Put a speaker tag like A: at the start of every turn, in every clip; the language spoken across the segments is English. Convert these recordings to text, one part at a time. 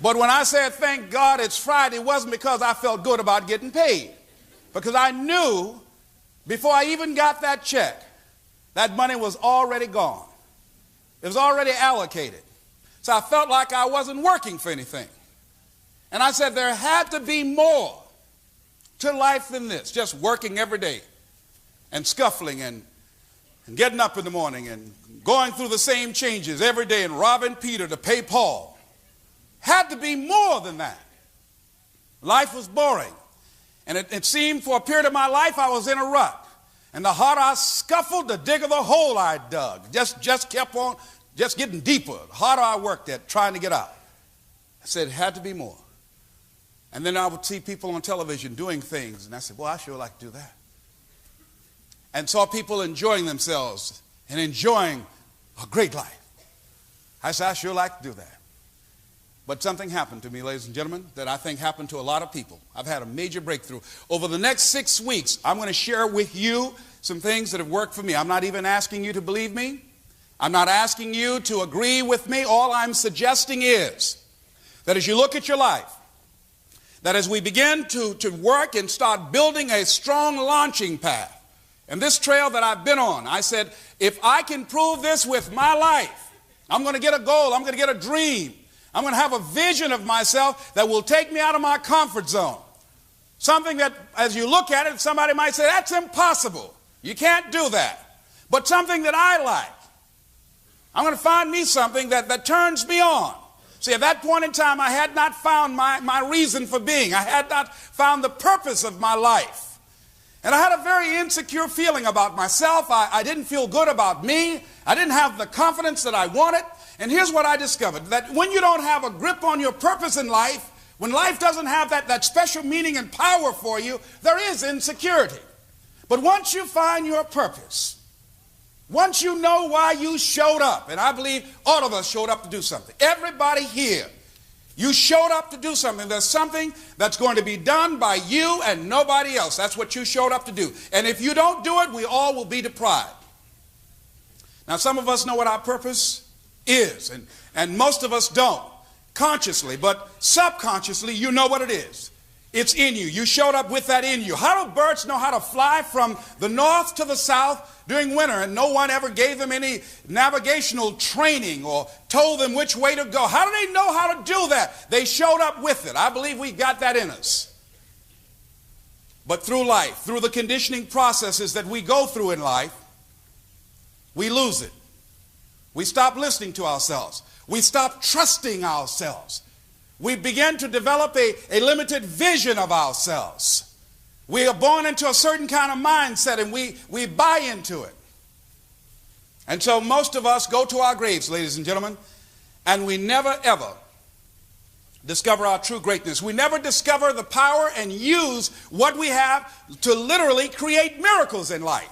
A: But when I said, thank God it's Friday, it wasn't because I felt good about getting paid. Because I knew before I even got that check, that money was already gone. It was already allocated. So I felt like I wasn't working for anything. And I said there had to be more to life than this, just working every day and scuffling and getting up in the morning and going through the same changes every day and robbing Peter to pay Paul. Had to be more than that. Life was boring. And it seemed for a period of my life I was in a rut. And the harder I scuffled, the digger the hole I dug. Just kept on, just getting deeper. The harder I worked at trying to get out. I said it had to be more. And then I would see people on television doing things. And I said, well, I sure like to do that. And saw people enjoying themselves and enjoying a great life. I said, I sure like to do that. But something happened to me, ladies and gentlemen, that I think happened to a lot of people. I've had a major breakthrough. Over the next 6 weeks, I'm going to share with you some things that have worked for me. I'm not even asking you to believe me. I'm not asking you to agree with me. All I'm suggesting is that as you look at your life, that as we begin to work and start building a strong launching pad, and this trail that I've been on, I said, if I can prove this with my life, I'm going to get a goal, I'm going to get a dream. I'm going to have a vision of myself that will take me out of my comfort zone. Something that, as you look at it, somebody might say, that's impossible. You can't do that. But something that I like. I'm going to find me something that turns me on. See, at that point in time, I had not found my reason for being. I had not found the purpose of my life. And I had a very insecure feeling about myself. I didn't feel good about me. I didn't have the confidence that I wanted. And here's what I discovered, that when you don't have a grip on your purpose in life, when life doesn't have that special meaning and power for you, there is insecurity. But once you find your purpose, once you know why you showed up, and I believe all of us showed up to do something. Everybody here, you showed up to do something. There's something that's going to be done by you and nobody else. That's what you showed up to do. And if you don't do it, we all will be deprived. Now, some of us know what our purpose is, and most of us don't consciously, but subconsciously you know what it is. It's in you. You showed up with that in you. How do birds know how to fly from the north to the south during winter and no one ever gave them any navigational training or told them which way to go? How do they know how to do that? They showed up with it. I believe we got that in us. But through life, through the conditioning processes that we go through in life, we lose it. We stop listening to ourselves. We stop trusting ourselves. We begin to develop a limited vision of ourselves. We are born into a certain kind of mindset and we buy into it. And so most of us go to our graves, ladies and gentlemen, and we never ever discover our true greatness. We never discover the power and use what we have to literally create miracles in life.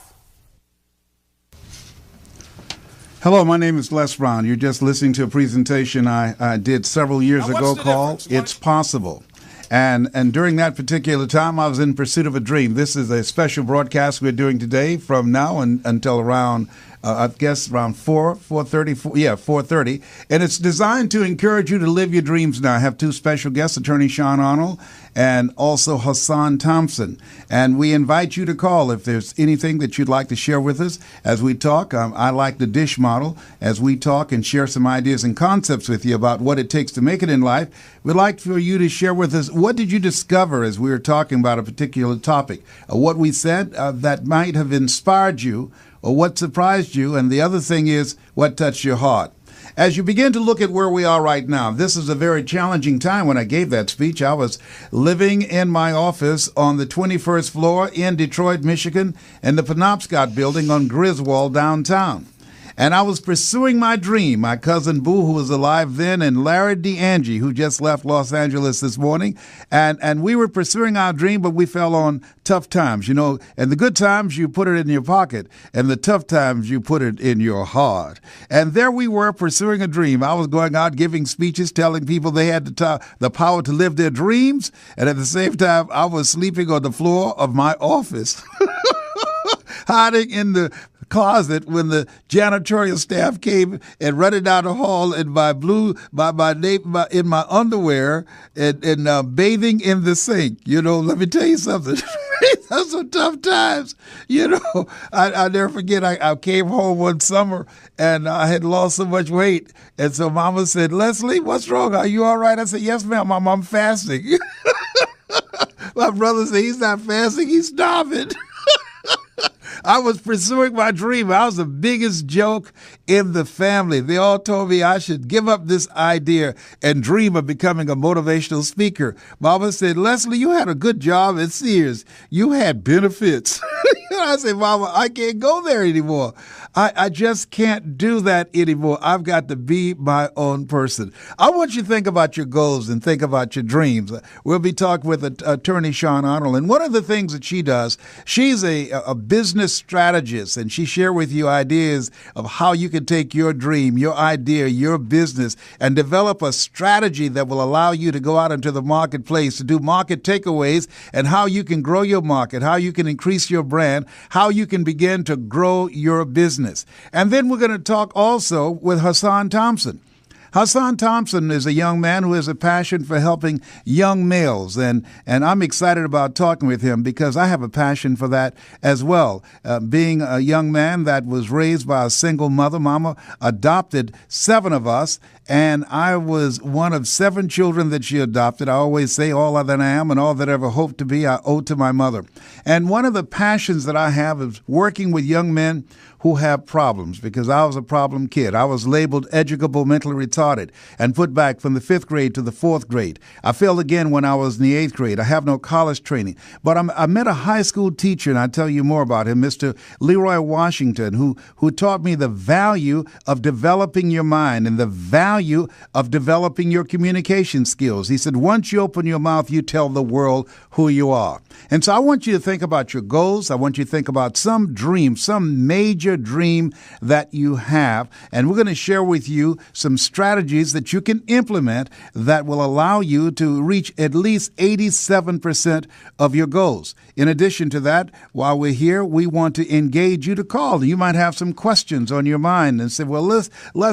B: Hello, my name is Les Brown. You're just listening to a presentation I did several years ago called It's Possible. And during that particular time, I was in pursuit of a dream. This is a special broadcast we're doing today from now until around, I guess, around 4:30. And it's designed to encourage you to live your dreams now. I have two special guests, Attorney Sean Arnold and also Hassan Thompson. And we invite you to call if there's anything that you'd like to share with us as we talk. I like the dish model as we talk and share some ideas and concepts with you about what it takes to make it in life. We'd like for you to share with us, what did you discover as we were talking about a particular topic? What we said that might have inspired you, or what surprised you, and the other thing is, what touched your heart? As you begin to look at where we are right now, this is a very challenging time. When I gave that speech, I was living in my office on the 21st floor in Detroit, Michigan, in the Penobscot building on Griswold downtown. And I was pursuing my dream. My cousin Boo, who was alive then, and Larry DeAngie, who just left Los Angeles this morning. And we were pursuing our dream, but we fell on tough times, you know. And the good times, you put it in your pocket. And the tough times, you put it in your heart. And there we were pursuing a dream. I was going out giving speeches, telling people they had the power to live their dreams. And at the same time, I was sleeping on the floor of my office, hiding in the closet when the janitorial staff came and running down the hall in my in my underwear and bathing in the sink. You know, let me tell you something. Those some tough times. You know, I'll never forget. I came home one summer and I had lost so much weight. And so Mama said, "Leslie, what's wrong? Are you all right?" I said, "Yes, ma'am. I'm fasting." My brother said, "He's not fasting. He's starving." I was pursuing my dream. I was the biggest joke in the family. They all told me I should give up this idea and dream of becoming a motivational speaker. Mama said, "Leslie, you had a good job at Sears. You had benefits." I said, "Mama, I can't go there anymore. I just can't do that anymore. I've got to be my own person." I want you to think about your goals and think about your dreams. We'll be talking with attorney Sean Arnold. And one of the things that she does, she's a business strategist, and she shares with you ideas of how you can take your dream, your idea, your business, and develop a strategy that will allow you to go out into the marketplace to do market takeaways, and how you can grow your market, how you can increase your brand, how you can begin to grow your business. And then we're going to talk also with Hassan Thompson. Hassan Thompson is a young man who has a passion for helping young males, and I'm excited about talking with him because I have a passion for that as well. Being a young man that was raised by a single mother, Mama adopted 7 of us, and I was one of 7 children that she adopted. I always say all that I am and all that I ever hope to be, I owe to my mother. And one of the passions that I have is working with young men who have problems, because I was a problem kid. I was labeled educable, mentally retarded, and put back from the 5th grade to the 4th grade. I failed again when I was in the 8th grade. I have no college training. But I met a high school teacher, and I'll tell you more about him, Mr. Leroy Washington, who taught me the value of developing your mind and the value of developing your communication skills. He said, once you open your mouth, you tell the world who you are. And so I want you to think about your goals. I want you to think about some dream, some major dream that you have. And we're going to share with you some strategies that you can implement that will allow you to reach at least 87% of your goals. In addition to that, while we're here, we want to engage you to call. You might have some questions on your mind and say, well, Les,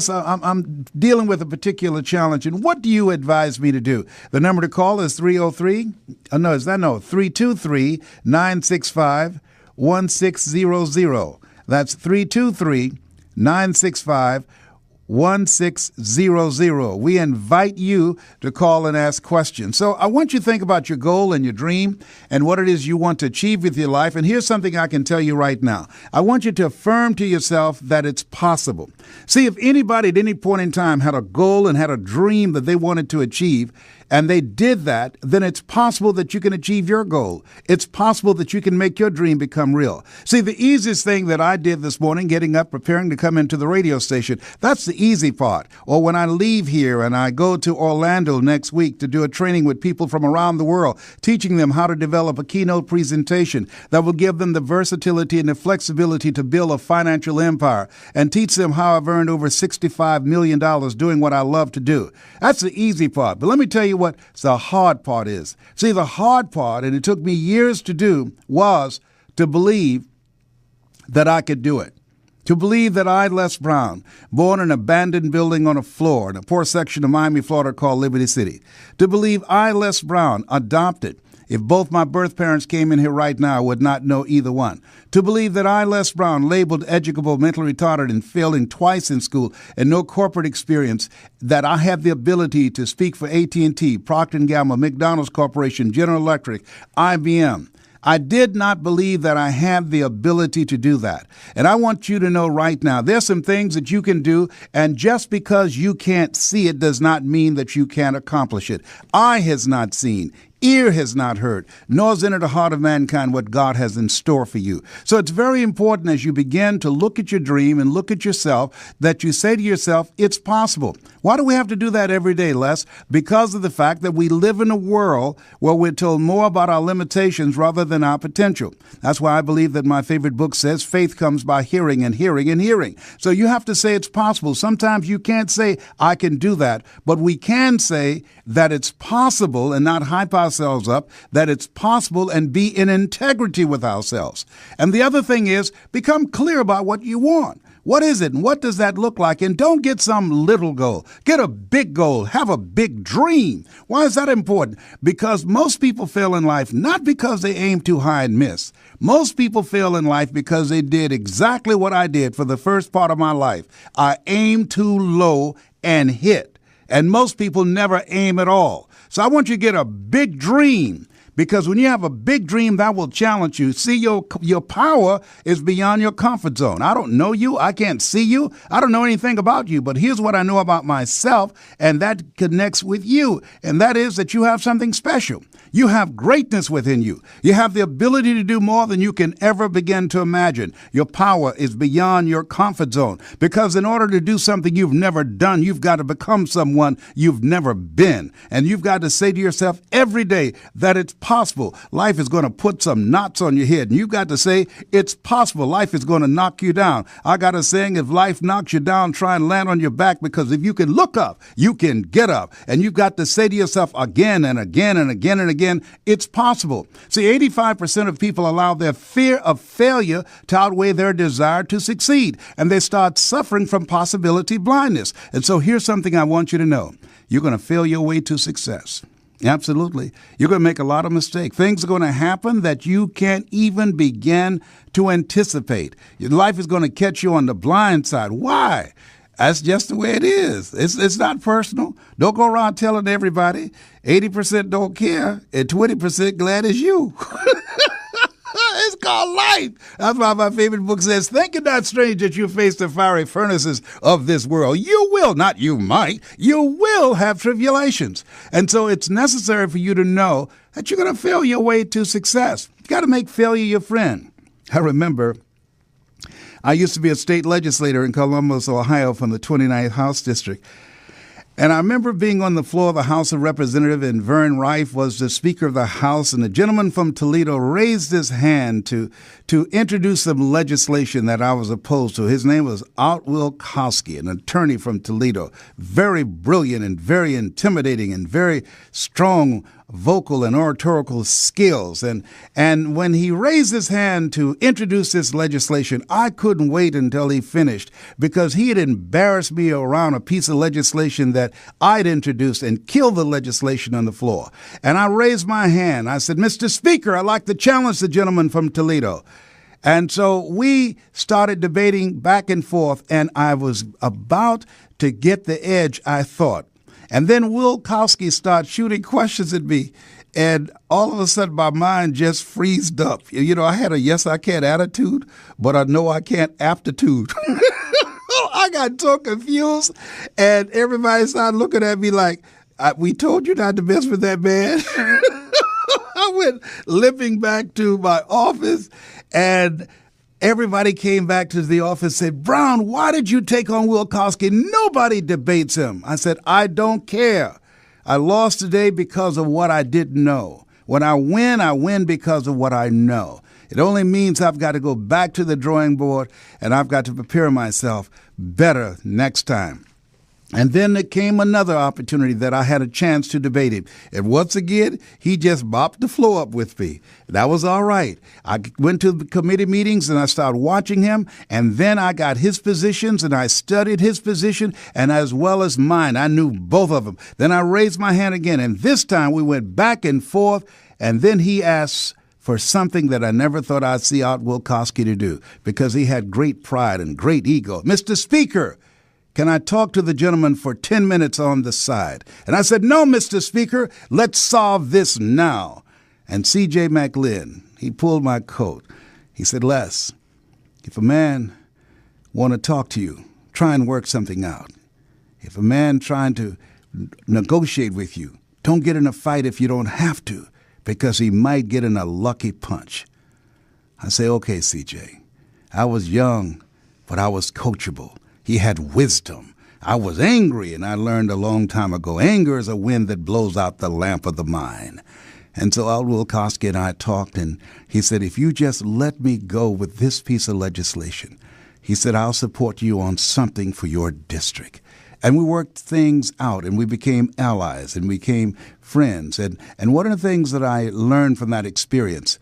B: I'm dealing with a particular challenge, and what do you advise me to do? The number to call is 303-965-1600. That's 323-965-1600. We invite you to call and ask questions. So I want you to think about your goal and your dream and what it is you want to achieve with your life. And here's something I can tell you right now. I want you to affirm to yourself that it's possible. See, if anybody at any point in time had a goal and had a dream that they wanted to achieve, and they did that, then it's possible that you can achieve your goal. It's possible that you can make your dream become real. See, the easiest thing that I did this morning, getting up, preparing to come into the radio station, that's the easy part. Or when I leave here and I go to Orlando next week to do a training with people from around the world, teaching them how to develop a keynote presentation that will give them the versatility and the flexibility to build a financial empire, and teach them how I've earned over $65 million doing what I love to do. That's the easy part. But let me tell you what the hard part is. See, the hard part, and it took me years to do, was to believe that I could do it. To believe that I, Les Brown, born in an abandoned building on a floor in a poor section of Miami, Florida called Liberty City. To believe I, Les Brown, adopted. If both my birth parents came in here right now, I would not know either one. To believe that I, Les Brown, labeled educable, mentally retarded, and failing twice in school, and no corporate experience, that I have the ability to speak for AT&T, Procter & Gamble, McDonald's Corporation, General Electric, IBM. I did not believe that I had the ability to do that. And I want you to know right now, there's some things that you can do, and just because you can't see it does not mean that you can't accomplish it. Eye has not seen, ear has not heard, nor has entered the heart of mankind what God has in store for you. So it's very important as you begin to look at your dream and look at yourself that you say to yourself, it's possible. Why do we have to do that every day, Les? Because of the fact that we live in a world where we're told more about our limitations rather than our potential. That's why I believe that my favorite book says faith comes by hearing and hearing and hearing. So you have to say it's possible. Sometimes you can't say, I can do that, but we can say that it's possible and not hypothesize ourselves up that it's possible and be in integrity with ourselves. And the other thing is become clear about what you want. What is it and what does that look like? And don't get some little goal. Get a big goal. Have a big dream. Why is that important? Because most people fail in life not because they aim too high and miss. Most people fail in life because they did exactly what I did for the first part of my life. I aimed too low and hit. And most people never aim at all. So I want you to get a big dream. Because when you have a big dream, that will challenge you. See, your power is beyond your comfort zone. I don't know you. I can't see you. I don't know anything about you. But here's what I know about myself, and that connects with you. And that is that you have something special. You have greatness within you. You have the ability to do more than you can ever begin to imagine. Your power is beyond your comfort zone. Because in order to do something you've never done, you've got to become someone you've never been. And you've got to say to yourself every day that it's possible. Life is going to put some knots on your head. And you've got to say, it's possible. Life is going to knock you down. I got a saying, if life knocks you down, try and land on your back, because if you can look up, you can get up. And you've got to say to yourself again and again and again and again, it's possible. See, 85% of people allow their fear of failure to outweigh their desire to succeed. And they start suffering from possibility blindness. And so here's something I want you to know. You're going to fail your way to success. Absolutely. You're going to make a lot of mistakes. Things are going to happen that you can't even begin to anticipate. Your life is going to catch you on the blind side. Why? That's just the way it is. It's not personal. Don't go around telling everybody. 80% don't care and 20% glad it's you. It's called life. That's why my favorite book says, think it not strange that you face the fiery furnaces of this world. You will, not you might, you will have tribulations. And so it's necessary for you to know that you're going to fail your way to success. You got to make failure your friend. I remember I used to be a state legislator in Columbus, Ohio, from the 29th House District. And I remember being on the floor of the House of Representatives, and Vern Rife was the Speaker of the House, and the gentleman from Toledo raised his hand to introduce some legislation that I was opposed to. His name was Art Wilkowski, an attorney from Toledo, very brilliant and very intimidating and very strong vocal and oratorical skills. And when he raised his hand to introduce this legislation, I couldn't wait until he finished, because he had embarrassed me around a piece of legislation that I'd introduced and killed the legislation on the floor. And I raised my hand. I said, Mr. Speaker, I'd like to challenge the gentleman from Toledo. And so we started debating back and forth, and I was about to get the edge, I thought. And then Wilkowski started shooting questions at me, and all of a sudden my mind just freezed up. You know, I had a yes, I can attitude, but a no, I can't aptitude. I got so confused, and everybody started looking at me like, we told you not to mess with that man. I went limping back to my office, and everybody came back to the office and said, Brown, why did you take on Wilkowski? Nobody debates him. I said, I don't care. I lost today because of what I didn't know. When I win because of what I know. It only means I've got to go back to the drawing board, and I've got to prepare myself better next time. And then there came another opportunity that I had a chance to debate him. And once again, he just mopped the floor up with me. That was all right. I went to the committee meetings and I started watching him. And then I got his positions and I studied his position and as well as mine. I knew both of them. Then I raised my hand again. And this time we went back and forth. And then he asked for something that I never thought I'd see Art Wilkowski to do, because he had great pride and great ego. Mr. Speaker, can I talk to the gentleman for 10 minutes on the side? And I said, no, Mr. Speaker, let's solve this now. And C.J. McLean, he pulled my coat. He said, Les, if a man want to talk to you, try and work something out. If a man trying to negotiate with you, don't get in a fight if you don't have to, because he might get in a lucky punch. I say, okay, C.J., I was young, but I was coachable. He had wisdom. I was angry, and I learned a long time ago, anger is a wind that blows out the lamp of the mind. And so Art Wilkowski and I talked, and he said, if you just let me go with this piece of legislation, he said, I'll support you on something for your district. And we worked things out, and we became allies, and we became friends. And one of the things that I learned from that experience,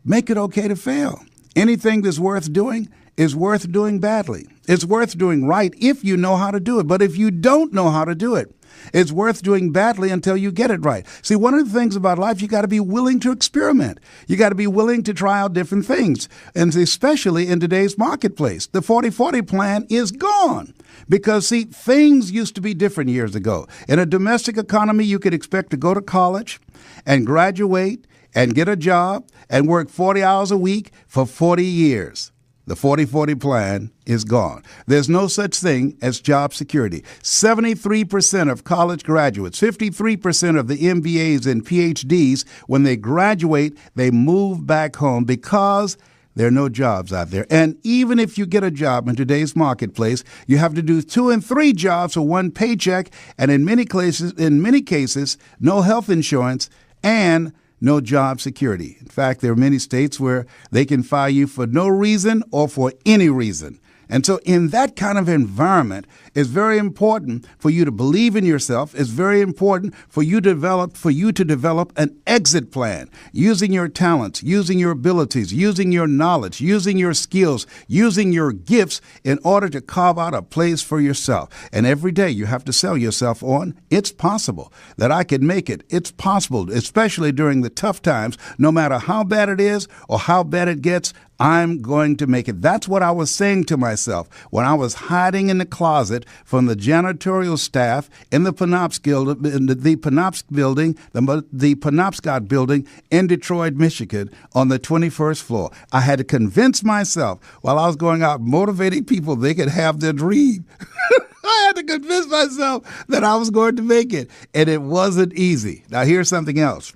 B: make it okay to fail. Anything that's worth doing is worth doing badly. It's worth doing right if you know how to do it. But if you don't know how to do it, it's worth doing badly until you get it right. See, one of the things about life, you got to be willing to experiment. You got to be willing to try out different things. And especially in today's marketplace, the 40-40 plan is gone. Because, see, things used to be different years ago. In a domestic economy, you could expect to go to college and graduate and get a job and work 40 hours a week for 40 years. The 40-40 plan is gone. There's no such thing as job security. 73% of college graduates, 53% of the MBAs and PhDs, when they graduate, they move back home because there are no jobs out there. And even if you get a job in today's marketplace, you have to do 2 and 3 jobs for one paycheck, and in many cases, no health insurance and no job security. In fact, there are many states where they can fire you for no reason or for any reason. And so in that kind of environment, it's very important for you to believe in yourself. It's very important for you to develop an exit plan using your talents, using your abilities, using your knowledge, using your skills, using your gifts in order to carve out a place for yourself. And every day you have to sell yourself on, it's possible that I can make it. It's possible, especially during the tough times, no matter how bad it is or how bad it gets, I'm going to make it. That's what I was saying to myself when I was hiding in the closet from the janitorial staff in the Penobscot building, the Penobscot building in Detroit, Michigan, on the 21st floor. I had to convince myself while I was going out motivating people they could have their dream. I had to convince myself that I was going to make it, and it wasn't easy. Now, here's something else.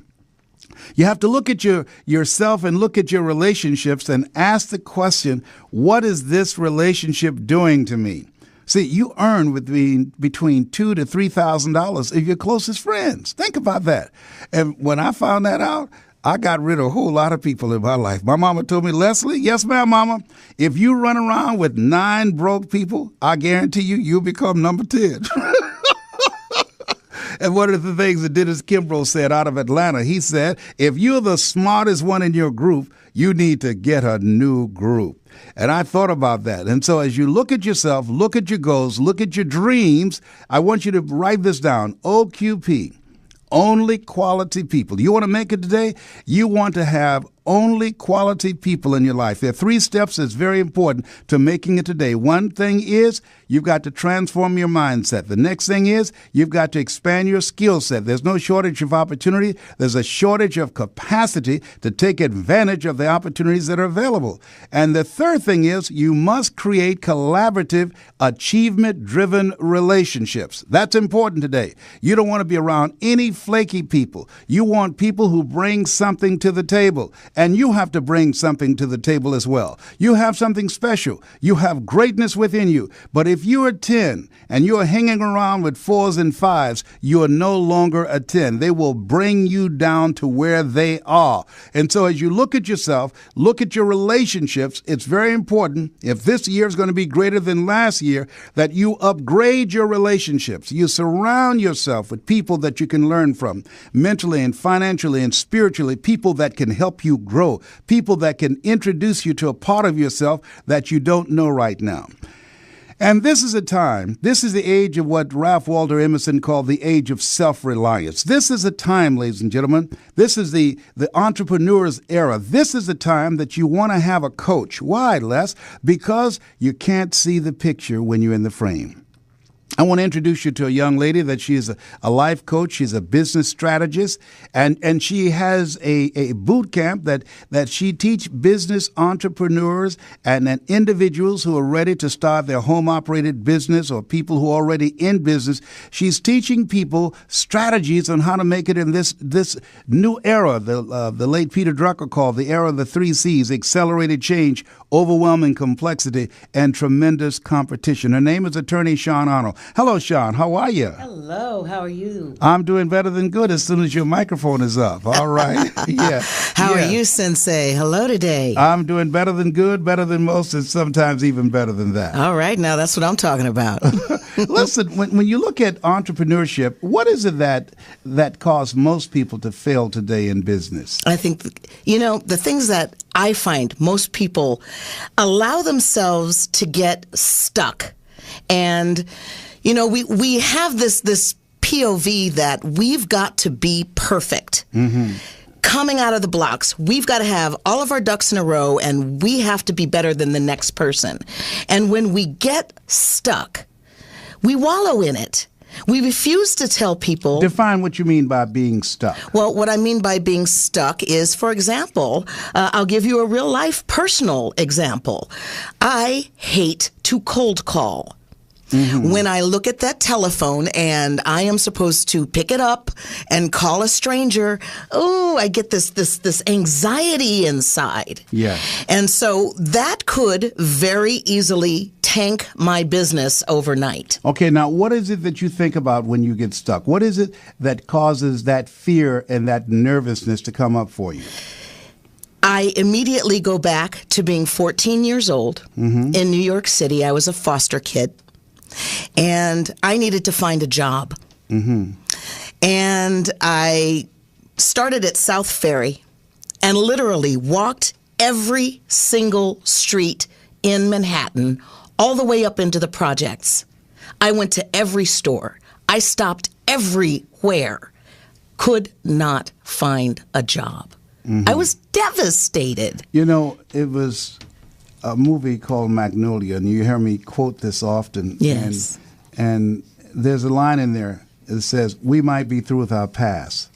B: You have to look at yourself and look at your relationships and ask the question, what is this relationship doing to me? See, you earn between $2,000 to $3,000 of your closest friends. Think about that. And when I found that out, I got rid of a whole lot of people in my life. My mama told me, Leslie, yes, ma'am, mama, if you run around with 9 broke people, I guarantee you'll become number 10. And one of the things that Dennis Kimbrough said out of Atlanta, he said, if you're the smartest one in your group, you need to get a new group. And I thought about that. And so as you look at yourself, look at your goals, look at your dreams, I want you to write this down, OQP, only quality people. You want to make it today? You want to have only quality people in your life. There are 3 steps that's very important to making it today. One thing is you've got to transform your mindset. The next thing is you've got to expand your skill set. There's no shortage of opportunity. There's a shortage of capacity to take advantage of the opportunities that are available. And the third thing is you must create collaborative, achievement-driven relationships. That's important today. You don't want to be around any flaky people. You want people who bring something to the table. And you have to bring something to the table as well. You have something special. You have greatness within you. But if you are 10 and you are hanging around with 4s and 5s, you are no longer a 10. They will bring you down to where they are. And so as you look at yourself, look at your relationships, it's very important, if this year is going to be greater than last year, that you upgrade your relationships. You surround yourself with people that you can learn from, mentally and financially and spiritually, people that can help you grow, people that can introduce you to a part of yourself that you don't know right now. And this is the age of what Ralph Waldo Emerson called the age of self-reliance. This is a time, ladies and gentlemen, this is the entrepreneur's era. This is the time that you want to have a coach. Why, Les? Because you can't see the picture when you're in the frame. I want to introduce you to a young lady that she is a life coach. She's a business strategist, and she has a boot camp that she teach business entrepreneurs and individuals who are ready to start their home-operated business or people who are already in business. She's teaching people strategies on how to make it in this new era, the late Peter Drucker called the era of the 3 C's, accelerated change, overwhelming complexity, and tremendous competition. Her name is Attorney Shawn Arnold. Hello, Shawn. How are you?
C: Hello. How are you?
B: I'm doing better than good as soon as your microphone is up. All right. Yeah.
C: How are you, Sensei? Hello today.
B: I'm doing better than good, better than most, and sometimes even better than that.
C: All right. Now that's what I'm talking about.
B: Listen, when you look at entrepreneurship, what is it that caused most people to fail today in business?
C: I think, the things that I find most people allow themselves to get stuck. And, we have this POV that we've got to be perfect. Mm-hmm. Coming out of the blocks, we've got to have all of our ducks in a row, and we have to be better than the next person. And when we get stuck, we wallow in it. We refuse to tell people.
B: Define what you mean by being stuck.
C: Well, what I mean by being stuck is, for example, I'll give you a real life personal example. I hate to cold call. Mm-hmm. When I look at that telephone and I am supposed to pick it up and call a stranger, I get this anxiety inside.
B: Yeah.
C: And so that could very easily tank my business overnight.
B: Okay, now what is it that you think about when you get stuck? What is it that causes that fear and that nervousness to come up for you?
C: I immediately go back to being 14 years old in New York City. I was a foster kid. And I needed to find a job. Mm-hmm. And I started at South Ferry and literally walked every single street in Manhattan, all the way up into the projects. I went to every store. I stopped everywhere. Could not find a job. Mm-hmm. I was devastated.
B: It was a movie called Magnolia, and you hear me quote this often.
C: Yes.
B: And there's a line in there that says, we might be through with our past,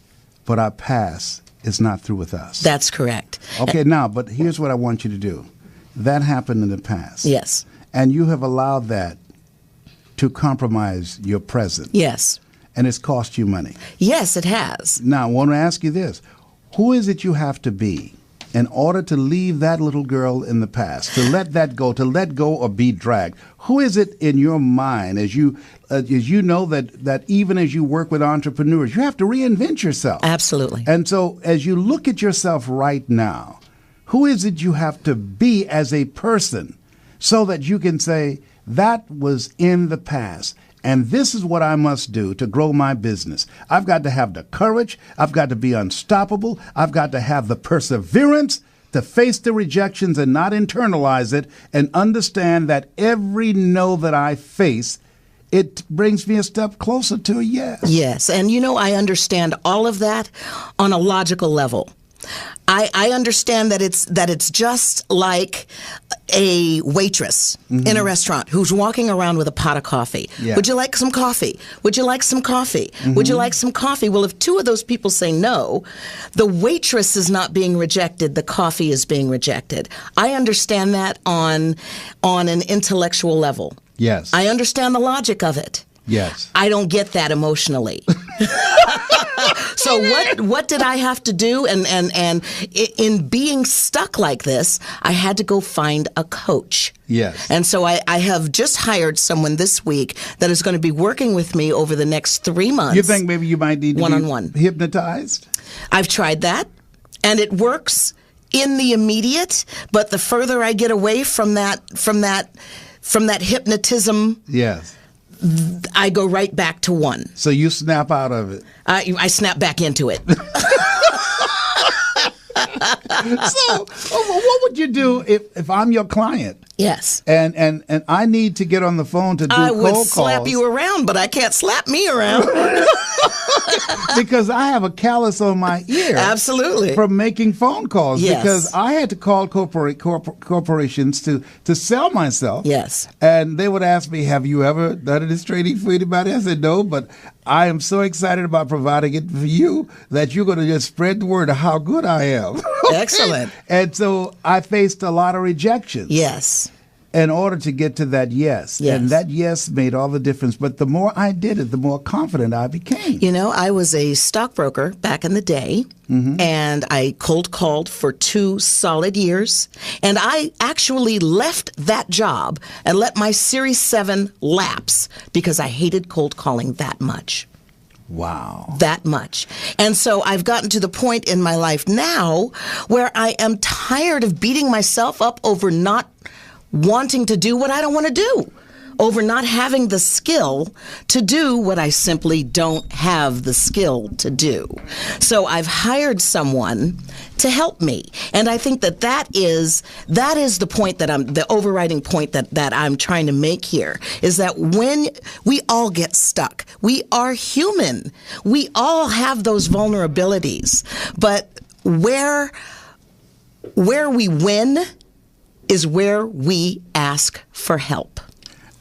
B: but our past is not through with us.
C: That's correct.
B: Okay, now, but here's what I want you to do. That happened in the past.
C: Yes.
B: And you have allowed that to compromise your present.
C: Yes.
B: And it's cost you money.
C: Yes, it has.
B: Now, I want to ask you this. Who is it you have to be in order to leave that little girl in the past, to let go or be dragged? Who is it in your mind as you know that even as you work with entrepreneurs, you have to reinvent yourself?
C: Absolutely.
B: And so as you look at yourself right now, who is it you have to be as a person so that you can say, that was in the past, and this is what I must do to grow my business? I've got to have the courage. I've got to be unstoppable. I've got to have the perseverance to face the rejections and not internalize it, and understand that every no that I face, it brings me a step closer to a yes.
C: Yes. And I understand all of that on a logical level. I understand that it's just like a waitress in a restaurant who's walking around with a pot of coffee. Yeah. Would you like some coffee? Would you like some coffee? Mm-hmm. Would you like some coffee? Well, if two of those people say no, the waitress is not being rejected. The coffee is being rejected. I understand that on an intellectual level.
B: Yes.
C: I understand the logic of it.
B: Yes.
C: I don't get that emotionally. So what did I have to do? And in being stuck like this, I had to go find a coach.
B: Yes.
C: And so I have just hired someone this week that is going to be working with me over the next 3 months.
B: You think maybe you might need to
C: one-on-one.
B: be hypnotized?
C: I've tried that, and it works in the immediate, but the further I get away from that hypnotism,
B: yes,
C: I go right back to one.
B: So you snap out of it.
C: I snap back into it.
B: So, what would you do if I'm your client?
C: Yes.
B: And I need to get on the phone to do cold calls.
C: I would slap you around, but I can't slap me around.
B: Because I have a callus on my ear.
C: Absolutely.
B: From making phone calls.
C: Yes.
B: Because I had to call corporations to sell myself.
C: Yes.
B: And they would ask me, have you ever done this training for anybody? I said, no, but I am so excited about providing it for you that you're going to just spread the word of how good I am.
C: Excellent.
B: And so I faced a lot of rejections.
C: Yes.
B: In order to get to that yes. And that yes made all the difference. But the more I did it, the more confident I became.
C: I was a stockbroker back in the day, and I cold called for 2 solid years. And I actually left that job and let my Series 7 lapse because I hated cold calling that much.
B: Wow.
C: That much. And so I've gotten to the point in my life now where I am tired of beating myself up over not wanting to do what I don't want to do, over not having the skill to do what I simply don't have the skill to do. So I've hired someone to help me. And I think that is the point the overriding point that I'm trying to make here, is that when we all get stuck, we are human. We all have those vulnerabilities. But where we win is where we ask for help.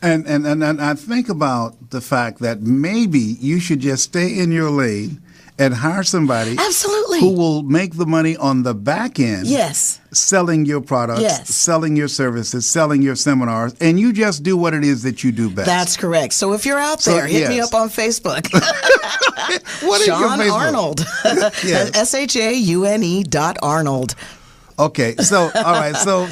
B: And I think about the fact that maybe you should just stay in your lane and hire somebody
C: Absolutely.
B: who will make the money on the back end.
C: Yes.
B: Selling your products,
C: Yes.
B: selling your services, selling your seminars, and you just do what it is that you do best.
C: That's correct. So if you're out there, hit me up on Facebook.
B: What is your
C: Sean
B: Facebook?
C: Arnold.
B: Yes.
C: SHAUNE.Arnold.
B: Okay, so all right, so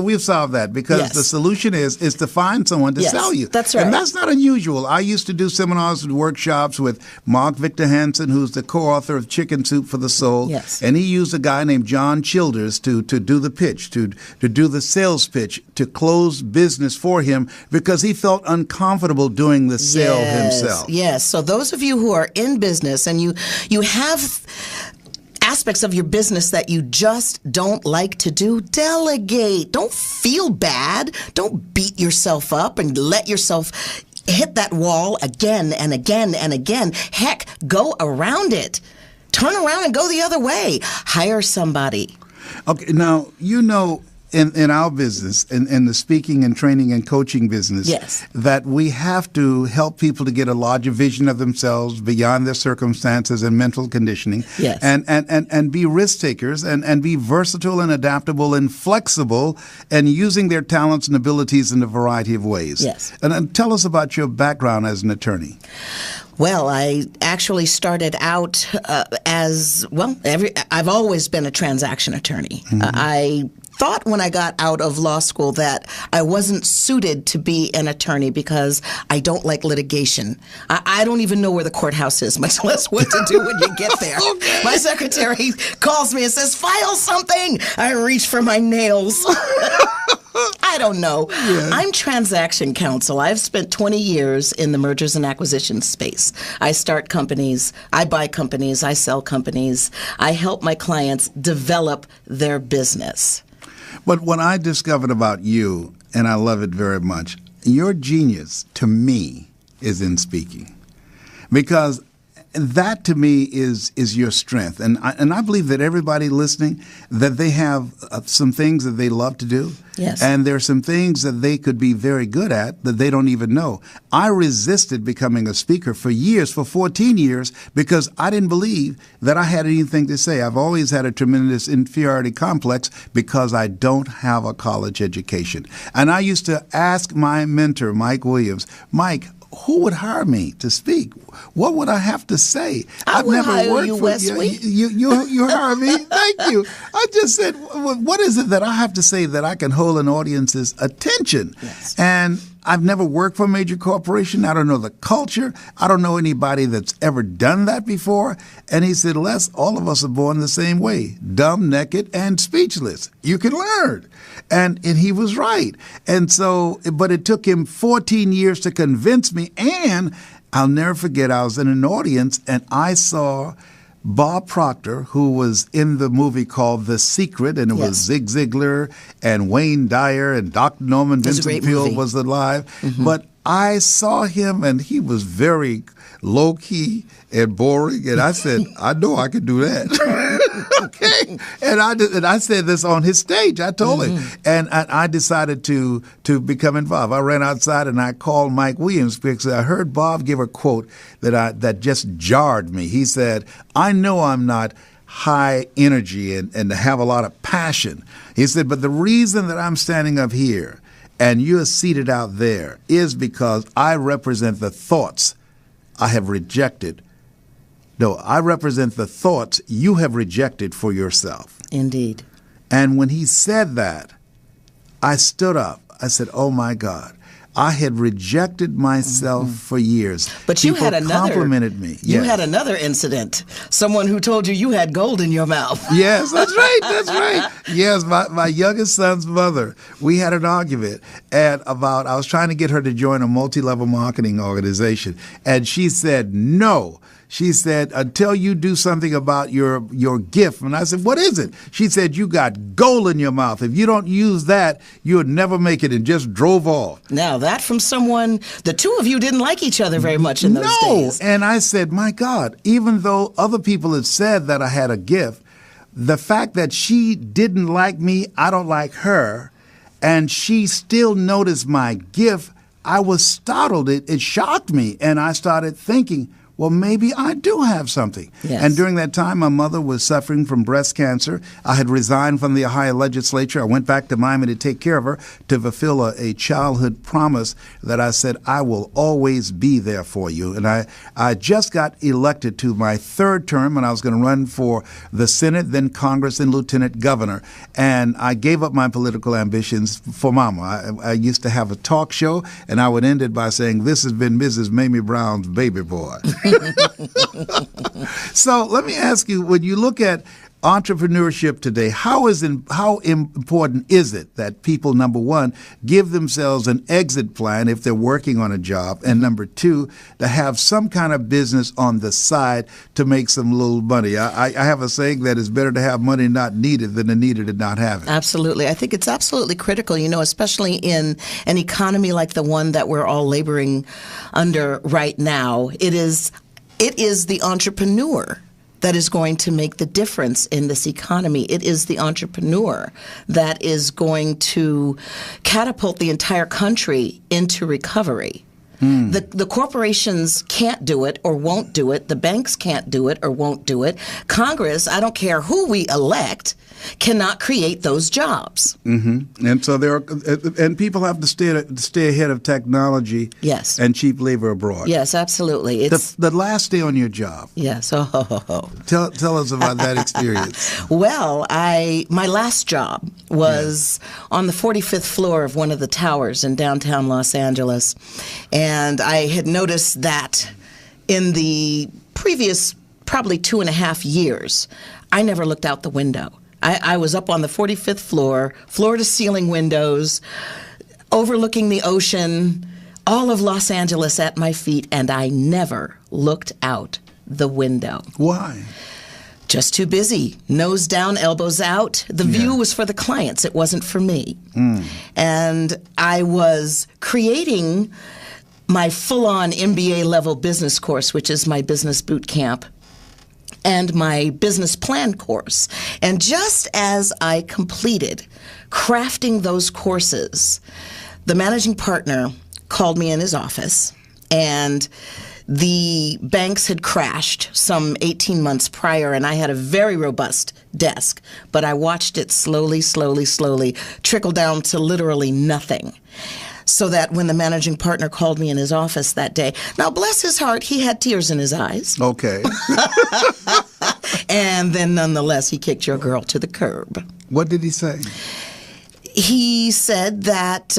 B: we've solved that, because
C: Yes.
B: the solution is to find someone to
C: Yes,
B: sell you.
C: that's right.
B: And that's not unusual. I used to do seminars and workshops with Mark Victor Hansen, who's the co-author of Chicken Soup for the Soul.
C: Yes.
B: And he used a guy named John Childers to do the pitch, to do the sales pitch, to close business for him, because he felt uncomfortable doing the sale himself.
C: Yes. So those of you who are in business and you have aspects of your business that you just don't like to do, delegate. Don't feel bad. Don't beat yourself up and let yourself hit that wall again and again and again. Heck, go around it. Turn around and go the other way. Hire somebody.
B: Okay, now, in our business, in the speaking and training and coaching business,
C: Yes.
B: that we have to help people to get a larger vision of themselves beyond their circumstances and mental conditioning,
C: Yes.
B: and be risk takers and be versatile and adaptable and flexible and using their talents and abilities in a variety of ways.
C: Yes.
B: And tell us about your background as an attorney.
C: Well, I actually started out I've always been a transaction attorney. I thought when I got out of law school that I wasn't suited to be an attorney because I don't like litigation. I don't even know where the courthouse is, much less what to do when you get there. Okay. My secretary calls me and says, "File something." I reach for my nails. I don't know. Yeah. I'm transaction counsel. I've spent 20 years in the mergers and acquisitions space. I start companies, I buy companies, I sell companies. I help my clients develop their business.
B: But what I discovered about you, and I love it very much, your genius, to me, is in speaking. Because that, to me, is your strength. And I believe that everybody listening, that they have some things that they love to do.
C: Yes.
B: And there are some things that they could be very good at that they don't even know. I resisted becoming a speaker for years, for 14 years, because I didn't believe that I had anything to say. I've always had a tremendous inferiority complex because I don't have a college education. And I used to ask my mentor, Mike Williams, "Mike, who would hire me to speak? What would I have to say?
C: I've never worked you, Wesley.
B: You hire me? Thank you." I just said, what is it that I have to say that I can hold an audience's attention?
C: Yes.
B: And I've never worked for a major corporation. I don't know the culture. I don't know anybody that's ever done that before. And he said, "Les, all of us are born the same way, dumb, naked, and speechless. You can learn." And he was right. And so, but it took him 14 years to convince me. And I'll never forget, I was in an audience and I saw Bob Proctor, who was in the movie called The Secret, and it was Zig Ziglar and Wayne Dyer and Dr. Norman Vincent Peale was alive. Mm-hmm. But I saw him and he was very low-key and boring. And I said, "I know I can do that." Okay. And I said this on his stage. I told him. And I decided to become involved. I ran outside and I called Mike Williams because I heard Bob give a quote that just jarred me. He said, "I know I'm not high energy and have a lot of passion." He said, "But the reason that I'm standing up here and you're seated out there is because I represent the thoughts I have rejected. No, I represent the thoughts you have rejected for yourself."
C: Indeed.
B: And when he said that, I stood up. I said, "Oh my God, I had rejected myself for years.
C: But you
B: People
C: had another
B: complimented me.
C: You
B: Yes.
C: had another incident. Someone who told you had gold in your mouth.
B: Yes, that's right. That's right. Yes, my youngest son's mother. We had an argument I was trying to get her to join a multi-level marketing organization, and she said no. She said, until you do something about your gift. And I said, what is it? She said, you got gold in your mouth. If you don't use that, you'll never make it, and just drove off.
C: Now, that from someone, the two of you didn't like each other very much in those days.
B: And I said, my God, even though other people had said that I had a gift, the fact that she didn't like me, I don't like her, and she still noticed my gift, I was startled. It shocked me. And I started thinking, well, maybe I do have something.
C: Yes.
B: And during that time, my mother was suffering from breast cancer. I had resigned from the Ohio legislature. I went back to Miami to take care of her, to fulfill a childhood promise that I said, I will always be there for you. And I just got elected to my third term, and I was going to run for the Senate, then Congress, and lieutenant governor. And I gave up my political ambitions for Mama. I used to have a talk show, and I would end it by saying, this has been Mrs. Mamie Brown's baby boy. So let me ask you, when you look at entrepreneurship today, how important is it that people, number one, give themselves an exit plan if they're working on a job, and number two, to have some kind of business on the side to make some little money? I have a saying that it's better to have money not needed than to need it and not have it. Absolutely.
C: I think it's absolutely critical, especially in an economy like the one that we're all laboring under right now. It is the entrepreneur that is going to make the difference in this economy. It is the entrepreneur that is going to catapult the entire country into recovery. The corporations can't do it or won't do it. The banks can't do it or won't do it. Congress, I don't care who we elect, cannot create those jobs.
B: Mm-hmm. And so and people have to stay ahead of technology.
C: Yes.
B: And cheap labor abroad.
C: Yes, absolutely. It's
B: the last day on your job.
C: Yes.
B: Tell us about that experience.
C: Well, my last job was on the 45th floor of one of the towers in downtown Los Angeles, and I had noticed that in the previous probably 2.5 years, I never looked out the window. I was up on the 45th floor, floor-to-ceiling windows, overlooking the ocean, all of Los Angeles at my feet, and I never looked out the window.
B: Why?
C: Just too busy. Nose down, elbows out. The view was for the clients. It wasn't for me. And I was creating my full-on MBA-level business course, which is my business boot camp, and my business plan course. And just as I completed crafting those courses, the managing partner called me in his office, and the banks had crashed some 18 months prior, and I had a very robust desk, but I watched it slowly trickle down to literally nothing. So that when the managing partner called me in his office that day, now bless his heart, he had tears in his eyes.
B: Okay.
C: And then nonetheless, he kicked your girl to the curb.
B: What did he say?
C: He said that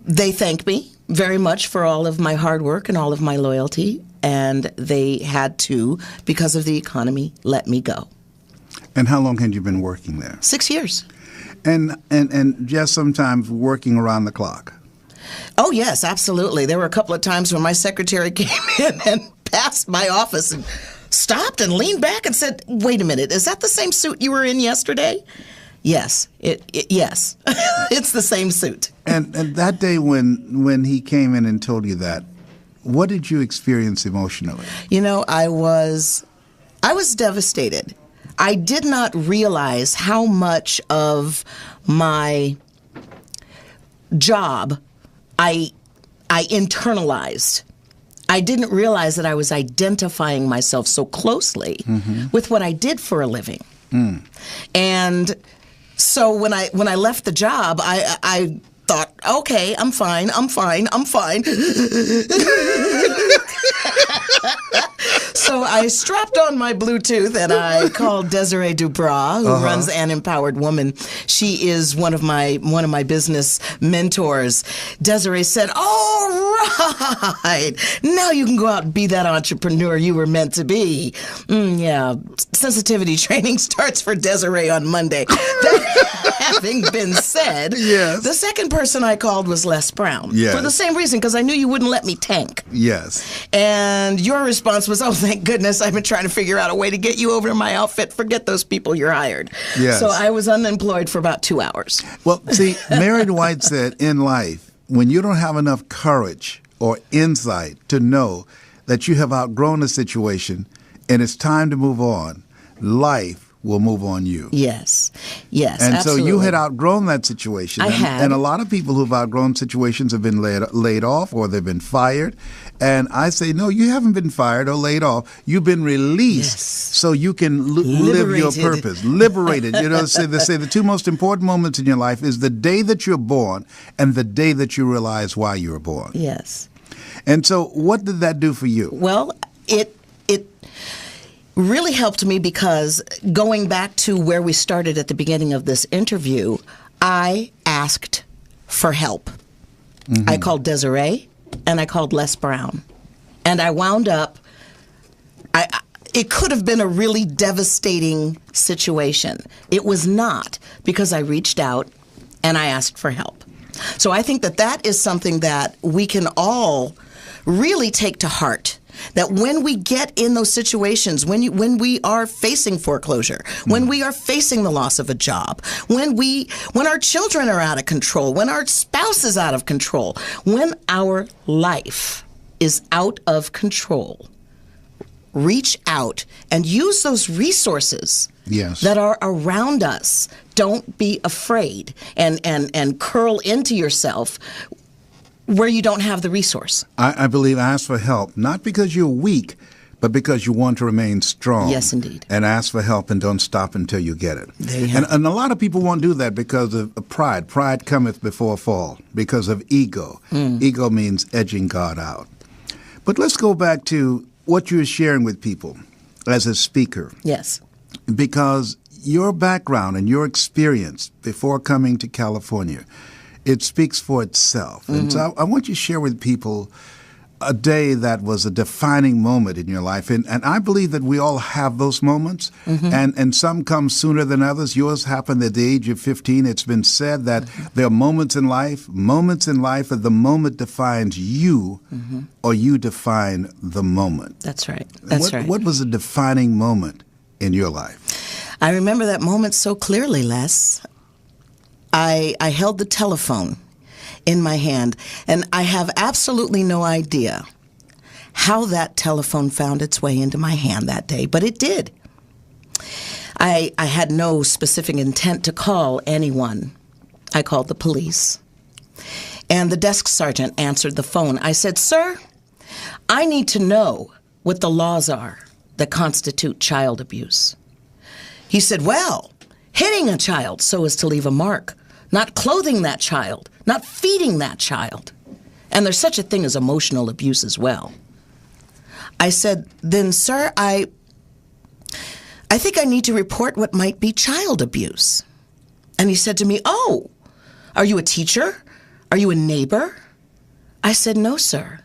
C: they thanked me very much for all of my hard work and all of my loyalty, and they had to, because of the economy, let me go.
B: And how long had you been working there?
C: 6 years.
B: And just sometimes working around the clock?
C: Oh, yes, absolutely. There were a couple of times when my secretary came in and passed my office and stopped and leaned back and said, wait a minute, is that the same suit you were in yesterday? Yes, yes, it's the same suit.
B: And that day when he came in and told you that, what did you experience emotionally?
C: I was devastated. I did not realize how much of my job I internalized. I didn't realize that I was identifying myself so closely with what I did for a living. And so when I left the job, I thought, okay, I'm fine. So I strapped on my Bluetooth and I called Desiree Dubras, who runs An Empowered Woman. She is one of my business mentors. Desiree said, "All right, now you can go out and be that entrepreneur you were meant to be." Yeah, sensitivity training starts for Desiree on Monday. That having been said,
B: yes.
C: The second person I called was Les Brown.
B: Yes.
C: For the same reason, because I knew you wouldn't let me tank.
B: Yes.
C: And your response was, "Oh, thank goodness, I've been trying to figure out a way to get you over to my outfit. Forget those people, you're hired."
B: Yes.
C: So I was unemployed for about 2 hours.
B: Well, see, Marion White said in life, when you don't have enough courage or insight to know that you have outgrown a situation and it's time to move on, life will move on you.
C: Yes,
B: And
C: absolutely.
B: so you had outgrown that situation.
C: I had.
B: And a lot of people who've outgrown situations have been laid off or they've been fired. And I say, no, you haven't been fired or laid off. You've been released so you can live your purpose. Liberated. You know, they say the two most important moments in your life is the day that you're born and the day that you realize why you were born.
C: Yes.
B: And so what did that do for you?
C: Well, it really helped me because going back to where we started at the beginning of this interview, I asked for help. I called Desiree and I called Les Brown. And I wound up, it could have been a really devastating situation. It was not, because I reached out and I asked for help. So I think that is something that we can all really take to heart. That when we get in those situations, when we are facing foreclosure, when we are facing the loss of a job, when our children are out of control, when our spouse is out of control, when our life is out of control, reach out and use those resources that are around us. Don't be afraid and curl into yourself where you don't have the resource.
B: I believe ask for help, not because you're weak, but because you want to remain strong.
C: Yes, indeed.
B: And ask for help and don't stop until you get it.
C: There you have it.
B: And a lot of people won't do that because of pride. Pride cometh before a fall, because of ego. Ego means edging God out. But let's go back to what you're sharing with people as a speaker.
C: Yes.
B: Because your background and your experience before coming to California, it speaks for itself. And so I want you to share with people a day that was a defining moment in your life. And I believe that we all have those moments, and some come sooner than others. Yours happened at the age of 15. It's been said that there are moments in life that the moment defines you, or you define the moment.
C: That's right. That's right.
B: What was a defining moment in your life?
C: I remember that moment so clearly, Les. I held the telephone in my hand, and I have absolutely no idea how that telephone found its way into my hand that day, but it did. I had no specific intent to call anyone. I called the police, and the desk sergeant answered the phone. I said, "Sir, I need to know what the laws are that constitute child abuse." He said, "Well, hitting a child so as to leave a mark, not clothing that child, not feeding that child. And there's such a thing as emotional abuse as well." I said, "Then, sir, I think I need to report what might be child abuse." And he said to me, "Oh, are you a teacher? Are you a neighbor?" I said, "No, sir.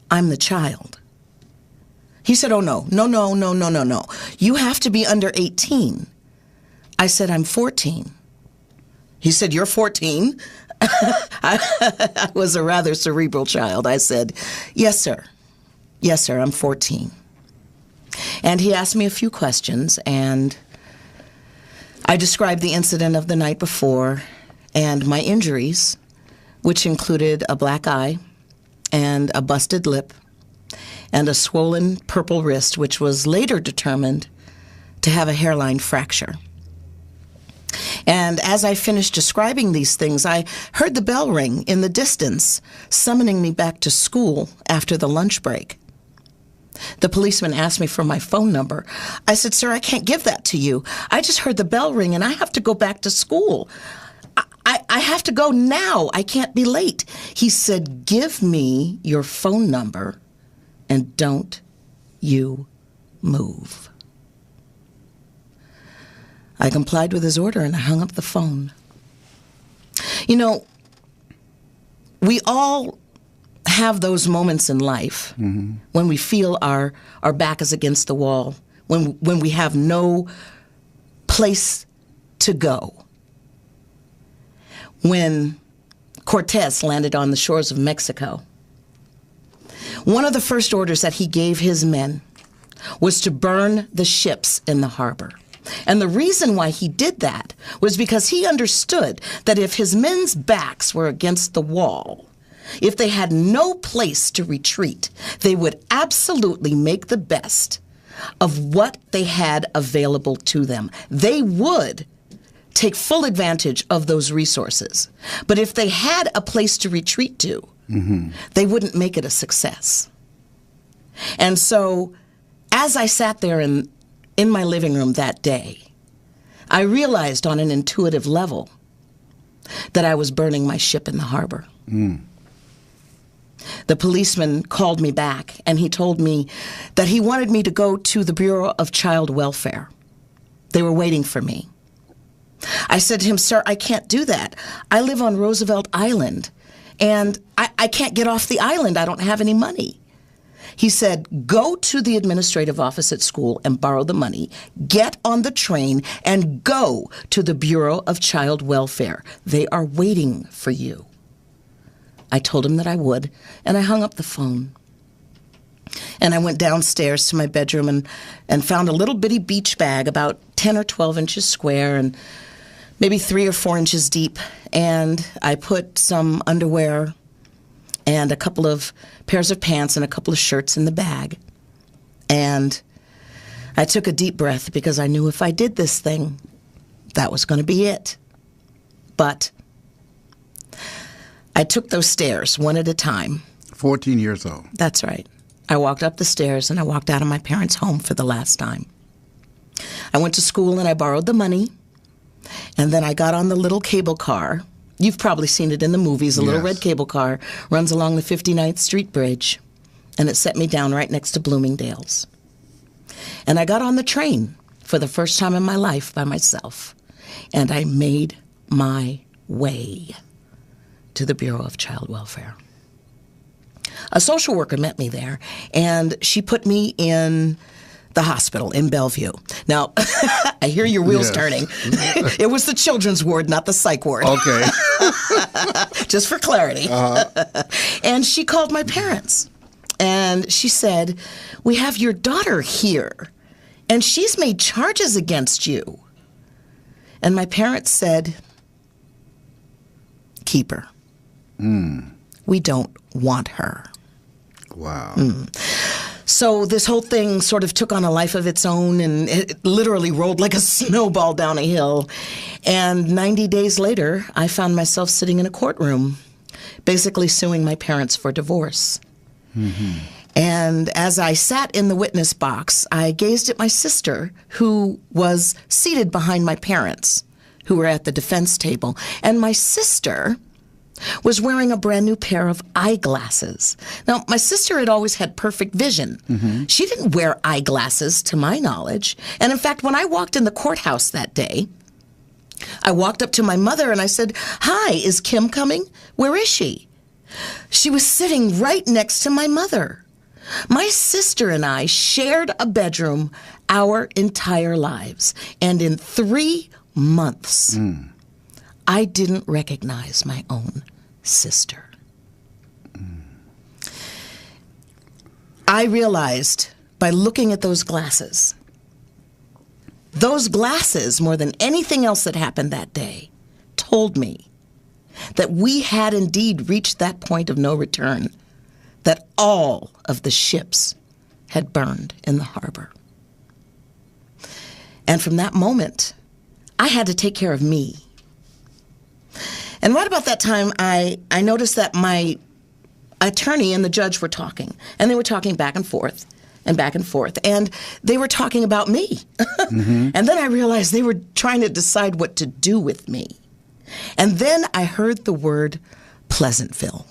C: I'm the child." He said, "Oh, no. You have to be under 18. I said, "I'm 14. He said, "You're 14? I was a rather cerebral child. I said, "Yes, sir. Yes, sir, I'm 14. And he asked me a few questions, and I described the incident of the night before and my injuries, which included a black eye and a busted lip and a swollen purple wrist, which was later determined to have a hairline fracture. And as I finished describing these things, I heard the bell ring in the distance, summoning me back to school after the lunch break. The policeman asked me for my phone number. I said, "Sir, I can't give that to you. I just heard the bell ring and I have to go back to school. I have to go now. I can't be late." He said, "Give me your phone number and don't you move. I complied with his order and I hung up the phone. You know, we all have those moments in life when we feel our back is against the wall, when we have no place to go. When Cortez landed on the shores of Mexico, one of the first orders that he gave his men was to burn the ships in the harbor. And the reason why he did that was because he understood that if his men's backs were against the wall, if they had no place to retreat, they would absolutely make the best of what they had available to them. They would take full advantage of those resources. But if they had a place to retreat to, they wouldn't make it a success. And so as I sat there in my living room that day, I realized on an intuitive level that I was burning my ship in the harbor. The policeman called me back and he told me that he wanted me to go to the Bureau of Child Welfare. They were waiting for me. I said to him, "Sir, I can't do that. I live on Roosevelt Island and I can't get off the island. I don't have any money." He said, "Go to the administrative office at school and borrow the money, get on the train, and go to the Bureau of Child Welfare. They are waiting for you." I told him that I would, and I hung up the phone. And I went downstairs to my bedroom and found a little bitty beach bag about 10 or 12 inches square and maybe 3 or 4 inches deep. And I put some underwear and a couple of pairs of pants and a couple of shirts in the bag. And I took a deep breath because I knew if I did this thing, that was going to be it. But I took those stairs one at a time.
B: 14 years old.
C: That's right. I walked up the stairs and I walked out of my parents' home for the last time. I went to school and I borrowed the money. And then I got on the little cable car. You've probably seen it in the movies. A little red cable car runs along the 59th Street Bridge. And it set me down right next to Bloomingdale's. And I got on the train for the first time in my life by myself. And I made my way to the Bureau of Child Welfare. A social worker met me there, and she put me in the hospital in Bellevue. Now, I hear your wheels turning. It was the children's ward, not the psych ward.
B: Okay.
C: Just for clarity. And she called my parents, and she said, "We have your daughter here, and she's made charges against you." And my parents said, "Keep her. We don't want her."
B: Wow.
C: So this whole thing sort of took on a life of its own, and it literally rolled like a snowball down a hill. And 90 days later, I found myself sitting in a courtroom, basically suing my parents for divorce. And as I sat in the witness box, I gazed at my sister, who was seated behind my parents, who were at the defense table. And my sister was wearing a brand new pair of eyeglasses. Now, my sister had always had perfect vision. She didn't wear eyeglasses, to my knowledge. And in fact, when I walked in the courthouse that day, I walked up to my mother and I said, "Hi, is Kim coming? Where is she?" She was sitting right next to my mother. My sister and I shared a bedroom our entire lives. And in 3 months, I didn't recognize my own sister. I realized by looking at those glasses, more than anything else that happened that day, told me that we had indeed reached that point of no return, that all of the ships had burned in the harbor. And from that moment, I had to take care of me. And right about that time, I noticed that my attorney and the judge were talking. And they were talking back and forth and back and forth. And they were talking about me. And then I realized they were trying to decide what to do with me. And then I heard the word Pleasantville.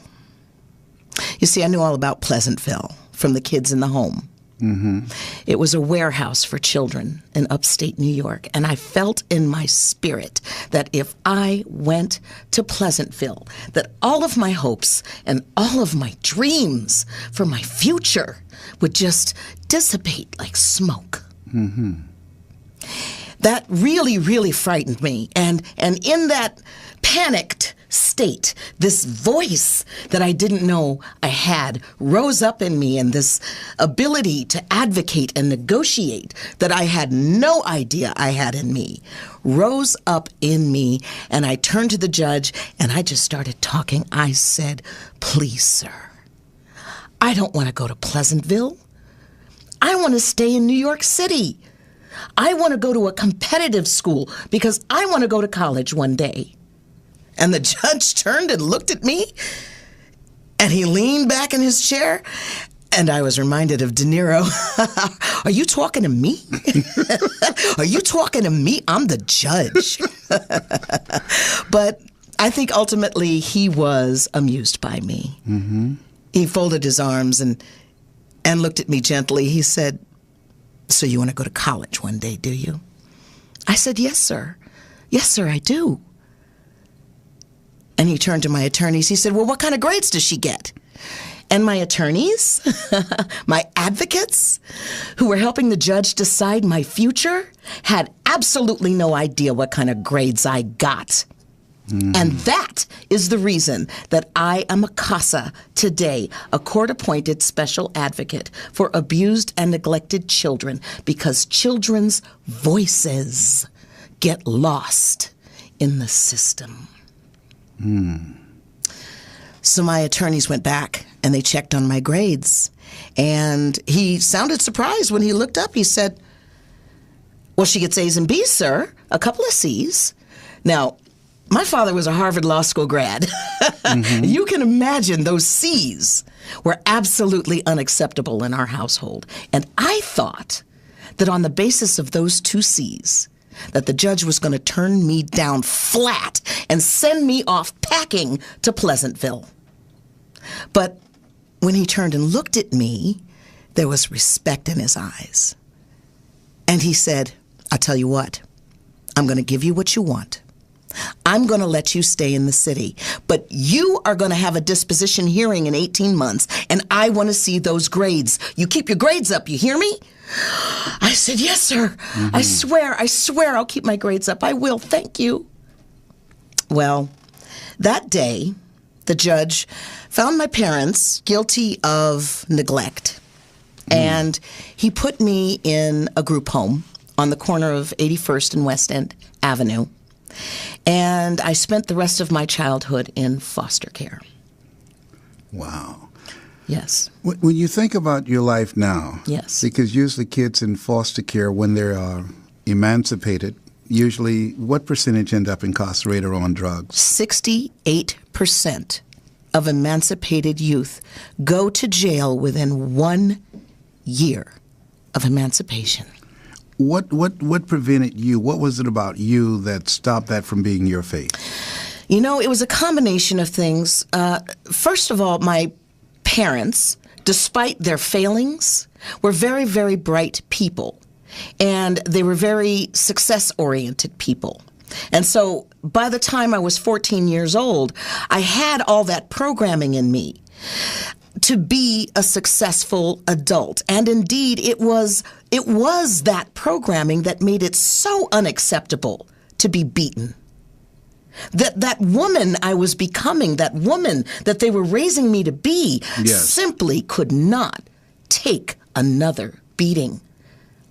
C: You see, I knew all about Pleasantville from the kids in the home. It was a warehouse for children in upstate New York, and I felt in my spirit that if I went to Pleasantville, that all of my hopes and all of my dreams for my future would just dissipate like smoke. That really, really frightened me, and in that panicked state, this voice that I didn't know I had rose up in me, and this ability to advocate and negotiate that I had no idea I had in me rose up in me, and I turned to the judge and I just started talking. I said, "Please, sir, I don't want to go to Pleasantville. I want to stay in New York City. I want to go to a competitive school because I want to go to college one day." And the judge turned and looked at me, and he leaned back in his chair, and I was reminded of De Niro. "Are you talking to me? Are you talking to me? I'm the judge." But I think ultimately he was amused by me. He folded his arms and looked at me gently. He said, "So you want to go to college one day, do you?" I said, "Yes, sir. Yes, sir, I do." And he turned to my attorneys. He said, "Well, what kind of grades does she get?" And my attorneys, my advocates, who were helping the judge decide my future, had absolutely no idea what kind of grades I got. And that is the reason that I am a CASA today, a court-appointed special advocate for abused and neglected children, because children's voices get lost in the system. So my attorneys went back and they checked on my grades. And he sounded surprised when he looked up. He said, "Well, she gets A's and B's, sir. A couple of C's." Now, my father was a Harvard Law School grad. You can imagine those C's were absolutely unacceptable in our household. And I thought that on the basis of those two C's, that the judge was going to turn me down flat and send me off packing to Pleasantville. But when he turned and looked at me, there was respect in his eyes. And he said, "I'll tell you what, I'm going to give you what you want. I'm going to let you stay in the city, but you are going to have a disposition hearing in 18 months, and I want to see those grades. You keep your grades up, you hear me?" I said, "Yes, sir. I swear I'll keep my grades up. I will, thank you." Well, that day, the judge found my parents guilty of neglect, and he put me in a group home on the corner of 81st and West End Avenue. And I spent the rest of my childhood in foster care.
B: Wow.
C: Yes.
B: When you think about your life now,
C: Yes.
B: because usually kids in foster care, when they are emancipated, usually what percentage end up incarcerated or on drugs?
C: 68% of emancipated youth go to jail within 1 year of emancipation.
B: What prevented you? What was it about you that stopped that from being your fate?
C: You know, it was a combination of things. First of all, my parents, despite their failings, were very, very bright people. And they were very success-oriented people. And so by the time I was 14 years old, I had all that programming in me to be a successful adult. And indeed, it was that programming that made it so unacceptable to be beaten. That woman I was becoming, that woman that they were raising me to be, simply could not take another beating.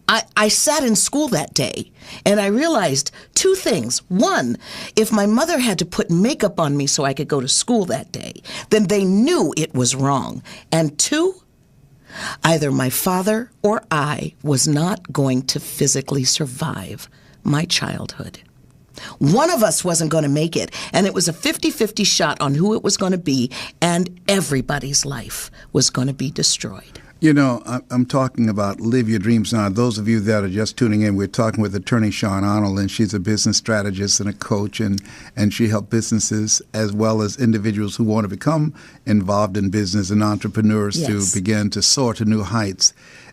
C: I sat in school that day, and I realized two things. One, if my mother had to put makeup on me so I could go to school that day, then they knew it was wrong. And two, either my father or I was not going to physically survive my childhood. One of us wasn't going to make it, and it was a 50-50 shot on who it was going to be, and everybody's life was going to be destroyed.
B: You know, I'm talking about Live Your Dreams Now. Those of you that are just tuning in, we're talking with attorney Sean Arnold, and she's a business strategist and a coach, and she helps businesses as well as individuals who want to become involved in business and entrepreneurs to begin to soar to new heights.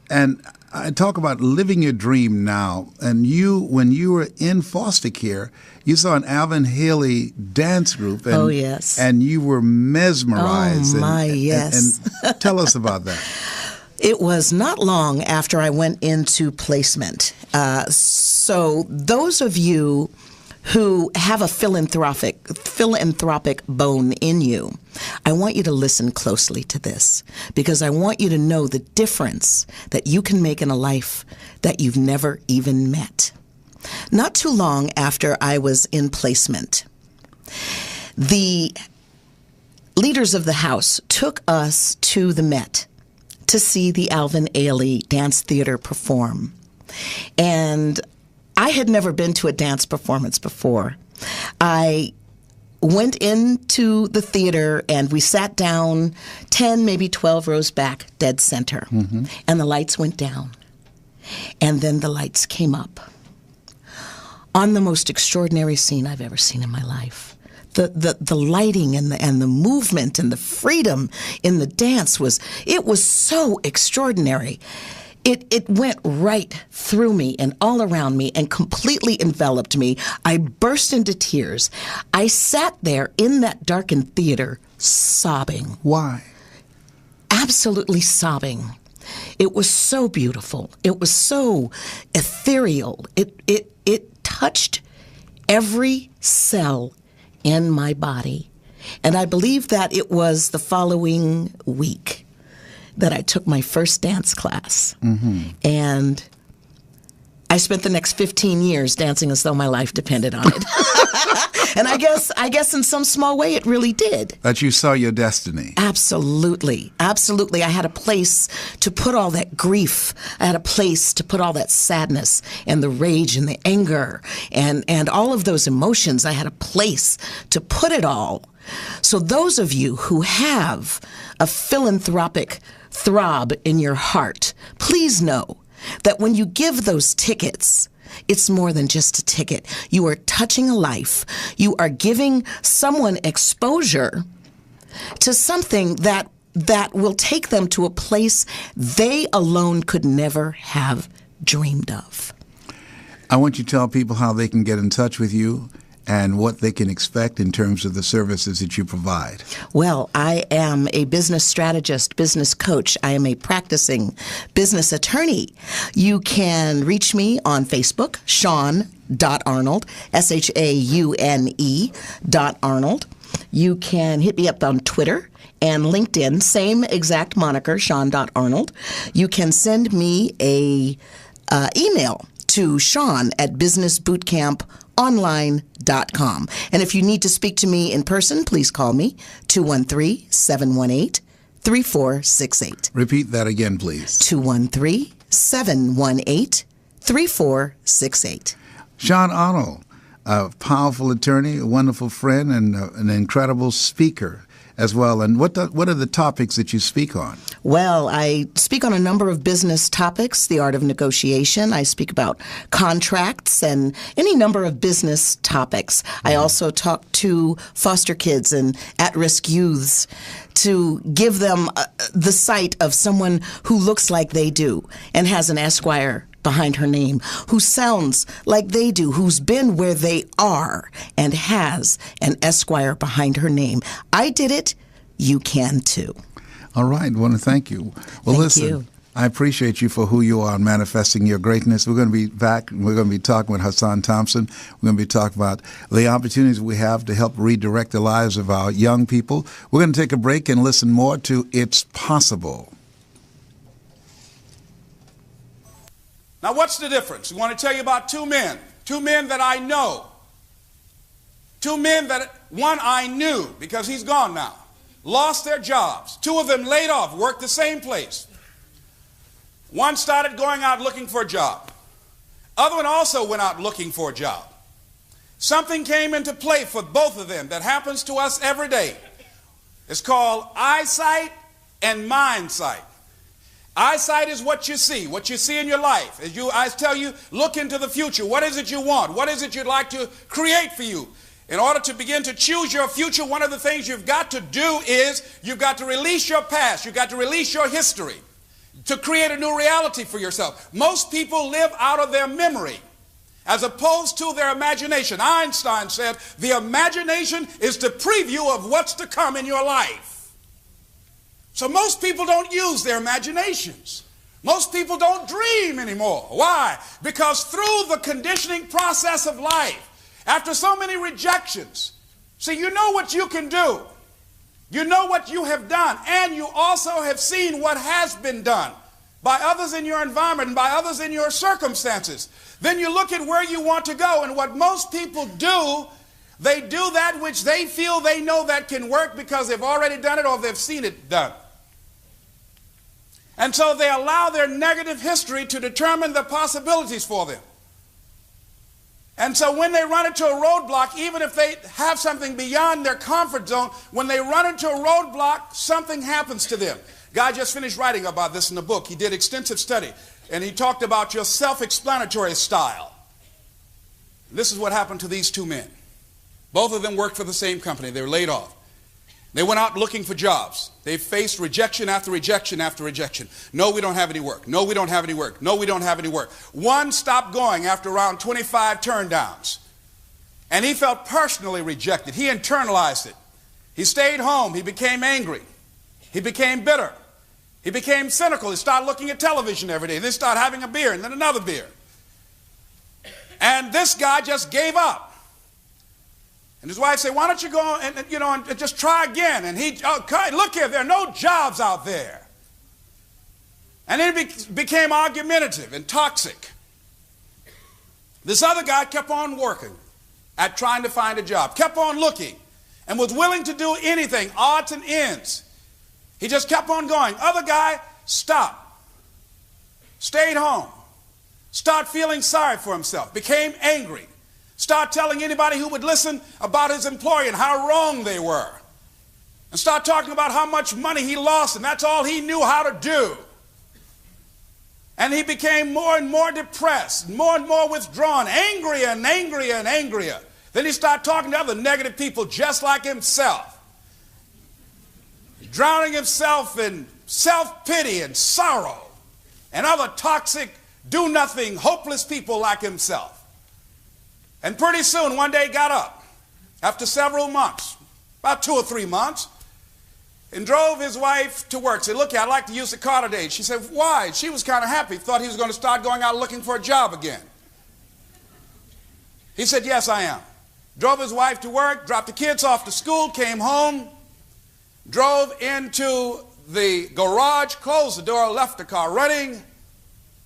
B: And I talk about living your dream now. And you, when you were in foster care, you saw an Alvin Haley dance group. And,
C: oh, yes.
B: And you were mesmerized.
C: Oh, my, yes.
B: And tell us about that.
C: It was not long after I went into placement. So those of you who have a philanthropic bone in you, I want you to listen closely to this, because I want you to know the difference that you can make in a life that you've never even met. Not too long after I was in placement, the leaders of the house took us to the Met to see the Alvin Ailey Dance Theater perform. And I had never been to a dance performance before. I went into the theater and we sat down 10, maybe 12 rows back, dead center. Mm-hmm. And the lights went down. And then the lights came up on the most extraordinary scene I've ever seen in my life. The lighting and the movement and the freedom in the dance was so extraordinary. It went right through me and all around me and completely enveloped me. I burst into tears. I sat there in that darkened theater sobbing.
B: Why?
C: Absolutely sobbing. It was so beautiful. It was so ethereal. It touched every cell in my body. And I believe that it was the following week that I took my first dance class. Mm-hmm. And I spent the next 15 years dancing as though my life depended on it. And I guess in some small way it really did.
B: That you saw your destiny.
C: Absolutely. Absolutely. I had a place to put all that grief. I had a place to put all that sadness and the rage and the anger and all of those emotions. I had a place to put it all. So those of you who have a philanthropic throb in your heart, please know that when you give those tickets, it's more than just a ticket. You are touching a life. You are giving someone exposure to something that will take them to a place they alone could never have dreamed of.
B: I want you to tell people how they can get in touch with you and what they can expect in terms of the services that you provide.
C: Well, I am a business strategist, business coach. I am a practicing business attorney. You can reach me on Facebook, Shaune.Arnold, SHAUNE.Arnold. You can hit me up on Twitter and LinkedIn, same exact moniker, Shaune.Arnold. You can send me a email to Shaune@businessbootcamponline.com. And if you need to speak to me in person, please call me 213-718-3468.
B: Repeat that again, please.
C: 213-718-3468.
B: Sean Arnold, a powerful attorney, a wonderful friend, and an incredible speaker as well. And what are the topics that you speak on?
C: Well, I speak on a number of business topics, the art of negotiation. I speak about contracts and any number of business topics. I also talk to foster kids and at-risk youths to give them the sight of someone who looks like they do and has an Esquire behind her name, who sounds like they do, who's been where they are and has an Esquire behind her name. I did it. You can too.
B: All right. I want to thank you. Well, listen, you. I appreciate you for who you are and manifesting your greatness. We're going to be back. We're going to be talking with Hassan Thompson. We're going to be talking about the opportunities we have to help redirect the lives of our young people. We're going to take a break and listen more to It's Possible.
A: Now, what's the difference? I want to tell you about two men that I know. Two men that one I knew because he's gone now. Lost their jobs. Two of them laid off, worked the same place. One started going out looking for a job. Other one also went out looking for a job. Something came into play for both of them that happens to us every day. It's called eyesight and mindsight. Eyesight is what you see in your life. As I tell you, look into the future. What is it you want? What is it you'd like to create for you? In order to begin to choose your future, one of the things you've got to do is you've got to release your past. You've got to release your history to create a new reality for yourself. Most people live out of their memory as opposed to their imagination. Einstein said the imagination is the preview of what's to come in your life. So most people don't use their imaginations. Most people don't dream anymore. Why? Because through the conditioning process of life, after so many rejections, see, you know what you can do. You know what you have done, and you also have seen what has been done by others in your environment and by others in your circumstances. Then you look at where you want to go, and what most people do, they do that which they feel they know that can work because they've already done it or they've seen it done. And so they allow their negative history to determine the possibilities for them. And so when they run into a roadblock, even if they have something beyond their comfort zone, when they run into a roadblock, something happens to them. Guy just finished writing about this in the book. He did extensive study, and he talked about your self-explanatory style. This is what happened to these two men. Both of them worked for the same company. They were laid off. They went out looking for jobs. They faced rejection after rejection after rejection. No, we don't have any work. No, we don't have any work. No, we don't have any work. One stopped going after around 25 turndowns. And he felt personally rejected. He internalized it. He stayed home. He became angry. He became bitter. He became cynical. He started looking at television every day. Then started having a beer and then another beer. And this guy just gave up. And his wife said, why don't you go and just try again? And he, look here, there are no jobs out there. And then it became argumentative and toxic. This other guy kept on working at trying to find a job, kept on looking, and was willing to do anything, odds and ends. He just kept on going. Other guy stopped, stayed home, started feeling sorry for himself, became angry. Start telling anybody who would listen about his employer and how wrong they were. And start talking about how much money he lost, and that's all he knew how to do. And he became more and more depressed, more and more withdrawn, angrier and angrier and angrier. Then he started talking to other negative people just like himself, drowning himself in self-pity and sorrow and other toxic, do-nothing, hopeless people like himself. And pretty soon, one day he got up, after several months, about 2 or 3 months, and drove his wife to work. Said, look, I'd like to use the car today. She said, why? She was kind of happy, thought he was going to start going out looking for a job again. He said, yes, I am. Drove his wife to work, dropped the kids off to school, came home, drove into the garage, closed the door, left the car running,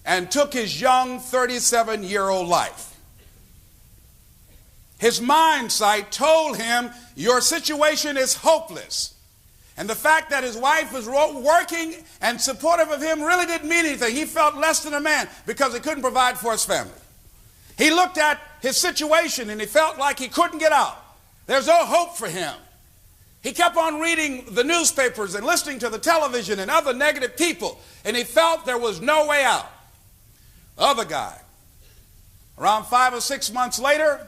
A: and took his young 37-year-old life. His mind sight told him, your situation is hopeless. And the fact that his wife was working and supportive of him really didn't mean anything. He felt less than a man because he couldn't provide for his family. He looked at his situation and he felt like he couldn't get out. There's no hope for him. He kept on reading the newspapers and listening to the television and other negative people, and he felt there was no way out. Other guy, around 5 or 6 months later,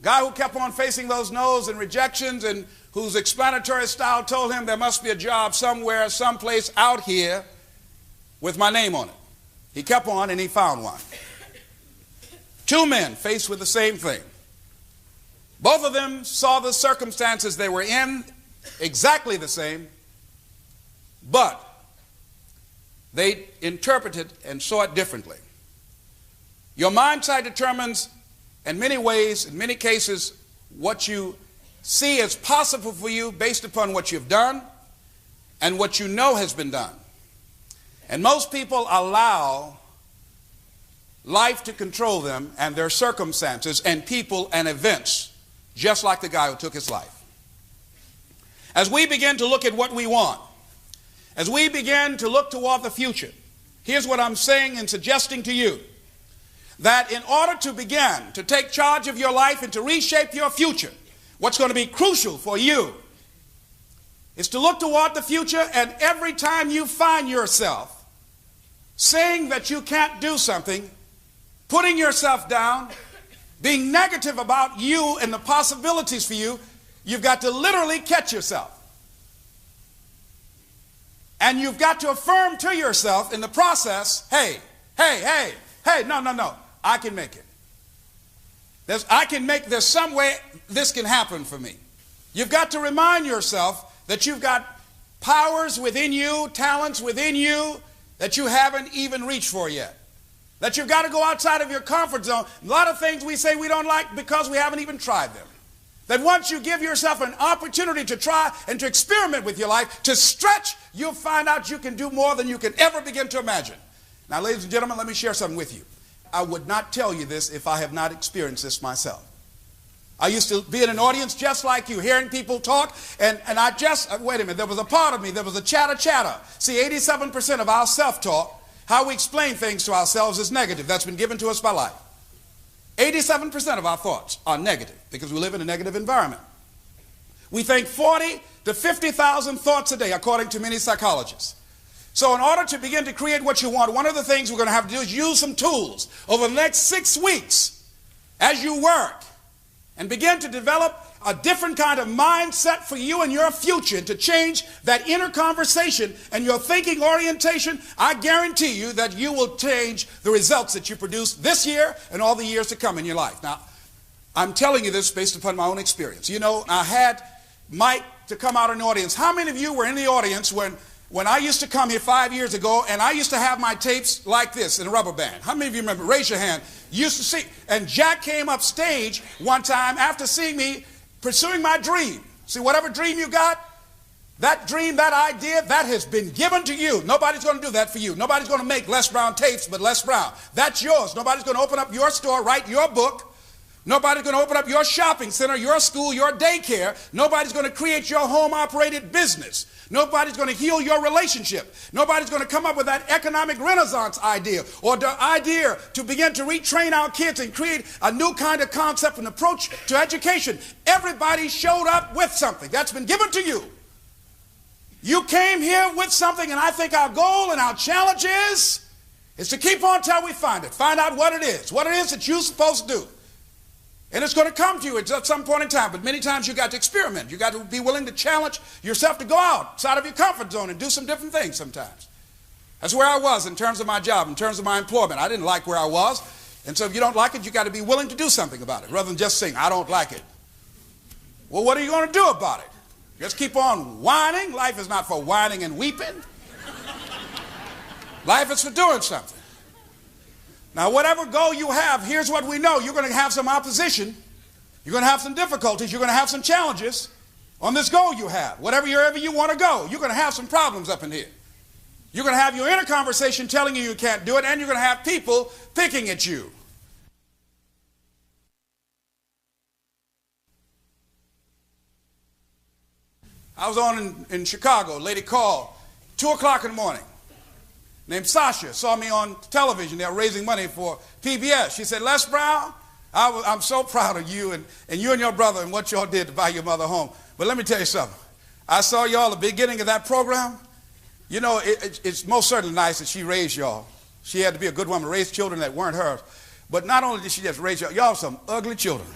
A: guy who kept on facing those no's and rejections and whose explanatory style told him there must be a job somewhere, someplace out here with my name on it. He kept on and he found one. 2 men faced with the same thing. Both of them saw the circumstances they were in exactly the same, but they interpreted and saw it differently. Your mind sight determines in many ways, in many cases, what you see as possible for you based upon what you've done and what you know has been done. And most people allow life to control them and their circumstances and people and events, just like the guy who took his life. As we begin to look at what we want, as we begin to look toward the future, here's what I'm saying and suggesting to you. That in order to begin to take charge of your life and to reshape your future, what's going to be crucial for you is to look toward the future, and every time you find yourself saying that you can't do something, putting yourself down, being negative about you and the possibilities for you, you've got to literally catch yourself. And you've got to affirm to yourself in the process, hey, no, I can make it. There's some way this can happen for me. You've got to remind yourself that you've got powers within you, talents within you that you haven't even reached for yet. That you've got to go outside of your comfort zone. A lot of things we say we don't like because we haven't even tried them. That once you give yourself an opportunity to try and to experiment with your life, to stretch, you'll find out you can do more than you can ever begin to imagine. Now, ladies and gentlemen, let me share something with you. I would not tell you this if I have not experienced this myself. I used to be in an audience just like you, hearing people talk, and I just, wait a minute, there was a part of me, there was a chatter. See, 87% of our self-talk, how we explain things to ourselves, is negative. That's been given to us by life. 87% of our thoughts are negative because we live in a negative environment. We think 40 to 50,000 thoughts a day, according to many psychologists. So in order to begin to create what you want, one of the things we're going to have to do is use some tools over the next 6 weeks as you work and begin to develop a different kind of mindset for you and your future, and to change that inner conversation and your thinking orientation. I guarantee you that you will change the results that you produce this year and all the years to come in your life. Now, I'm telling you this based upon my own experience. You know, I had Mike to come out in the audience. How many of you were in the audience when I used to come here 5 years ago, and I used to have my tapes like this in a rubber band? How many of you remember? Raise your hand. Used to see. And Jack came up stage one time after seeing me pursuing my dream. See, whatever dream you got, that dream, that idea, that has been given to you. Nobody's going to do that for you. Nobody's going to make Les Brown tapes but Les Brown. That's yours. Nobody's going to open up your store, write your book. Nobody's going to open up your shopping center, your school, your daycare. Nobody's going to create your home-operated business. Nobody's going to heal your relationship. Nobody's going to come up with that economic renaissance idea or the idea to begin to retrain our kids and create a new kind of concept and approach to education. Everybody showed up with something that's been given to you. You came here with something, and I think our goal and our challenge is to keep on till we find it. Find out what it is that you're supposed to do. And it's going to come to you at some point in time, but many times you got to experiment. You got to be willing to challenge yourself to go outside of your comfort zone and do some different things sometimes. That's where I was in terms of my job, in terms of my employment. I didn't like where I was, and so if you don't like it, you got to be willing to do something about it rather than just saying, I don't like it. Well, what are you going to do about it? Just keep on whining? Life is not for whining and weeping. Life is for doing something. Now, whatever goal you have, here's what we know. You're going to have some opposition. You're going to have some difficulties. You're going to have some challenges on this goal you have. Wherever you want to go, you're going to have some problems up in here. You're going to have your inner conversation telling you can't do it, and you're going to have people picking at you. I was on in Chicago. A lady called 2 o'clock in the morning. Named Sasha, saw me on television. They were raising money for PBS. She said, Les Brown, I'm so proud of you and you and your brother and what y'all did to buy your mother home. But let me tell you something. I saw y'all at the beginning of that program. You know, it's most certainly nice that she raised y'all. She had to be a good woman to raise children that weren't hers. But not only did she just raise y'all some ugly children.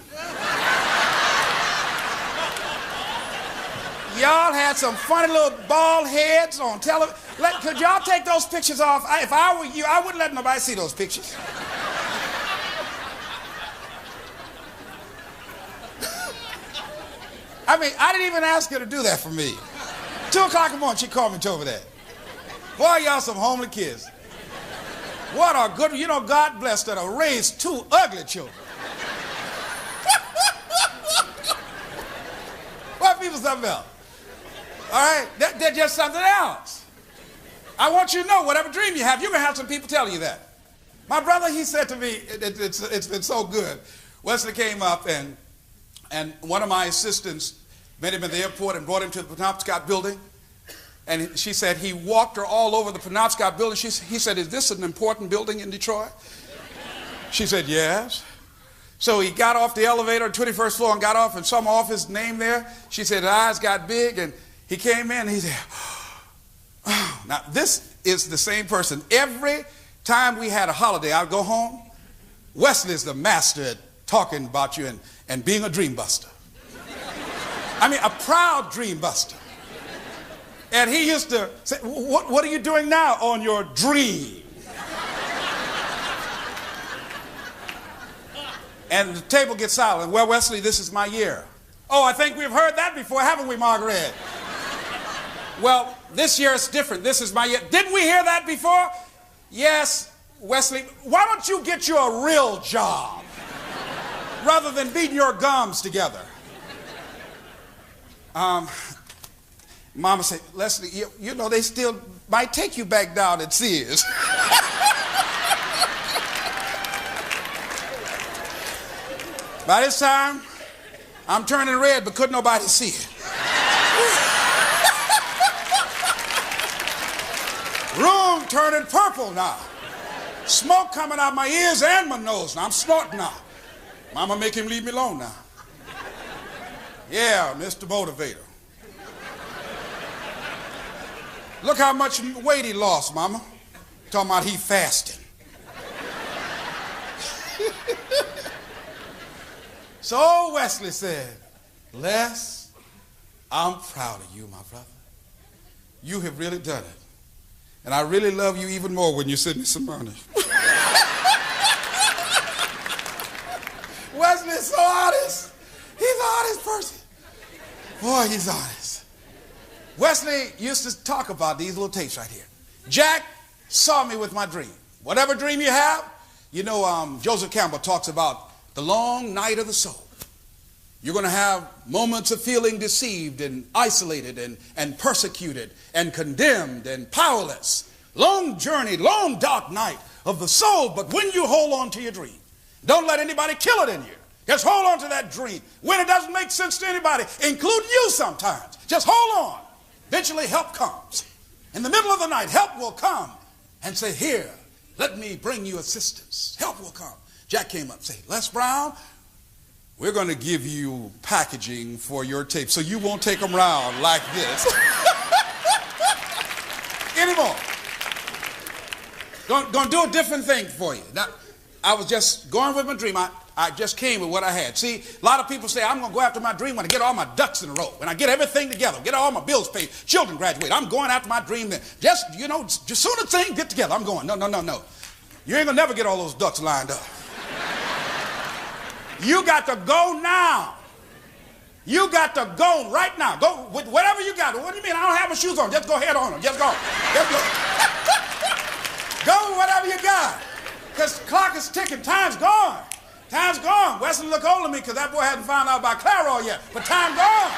A: Y'all had some funny little bald heads on television. Could y'all take those pictures off? If I were you, I wouldn't let nobody see those pictures. I mean, I didn't even ask her to do that for me. 2 o'clock in the morning, she called me and told me that. Boy, y'all some homely kids. What a good, you know, God bless that I raised 2 ugly children. What people something else? All right, they're just something else. I want you to know, whatever dream you have, you're going to have some people telling you that. My brother, he said to me, it's been so good. Wesley came up, and one of my assistants met him at the airport and brought him to the Penobscot building. And she said he walked her all over the Penobscot building. He said, is this an important building in Detroit? She said, yes. So he got off the elevator, 21st floor, and got off and saw my office name there. She said, his eyes got big, and He came in and he said, oh. Now this is the same person. Every time we had a holiday, I'd go home. Wesley's the master at talking about you and being a dream buster. I mean, a proud dream buster. And he used to say, what are you doing now on your dream? And the table gets silent. Well, Wesley, this is my year. Oh, I think we've heard that before, haven't we, Margaret? Well, this year it's different. This is my year. Didn't we hear that before? Yes, Wesley. Why don't you get you a real job rather than beating your gums together? Mama said, Leslie, you know, they still might take you back down at Sears. By this time, I'm turning red, but couldn't nobody see it. Room turning purple now. Smoke coming out my ears and my nose. Now I'm snorting now. Mama make him leave me alone now. Yeah, Mr. Motivator. Look how much weight he lost, Mama. Talking about he fasting. So Wesley said, Les, I'm proud of you, my brother. You have really done it. And I really love you even more when you send me some money. Wesley's so honest. He's an honest person. Boy, he's honest. Wesley used to talk about these little tapes right here. Jack saw me with my dream. Whatever dream you have, you know, Joseph Campbell talks about the long night of the soul. You're going to have moments of feeling deceived and isolated and persecuted and condemned and powerless. Long journey, long dark night of the soul. But when you hold on to your dream, don't let anybody kill it in you. Just hold on to that dream. When it doesn't make sense to anybody, including you sometimes, just hold on. Eventually help comes. In the middle of the night, help will come and say, here, let me bring you assistance. Help will come. Jack came up and said, Les Brown, we're going to give you packaging for your tape so you won't take them around like this anymore. Going to do a different thing for you. Now, I was just going with my dream. I just came with what I had. See, a lot of people say, I'm going to go after my dream when I get all my ducks in a row, when I get everything together, get all my bills paid, children graduate. I'm going after my dream then. Just, you know, just soon as things get together, I'm going. No. You ain't going to never get all those ducks lined up. You got to go now. You got to go right now. Go with whatever you got. What do you mean? I don't have my shoes on. Just go ahead on them. Just go. Just go. Go with whatever you got. Because the clock is ticking. Time's gone. Time's gone. Wesley look older than me because that boy hasn't found out about Clairol yet. But time gone.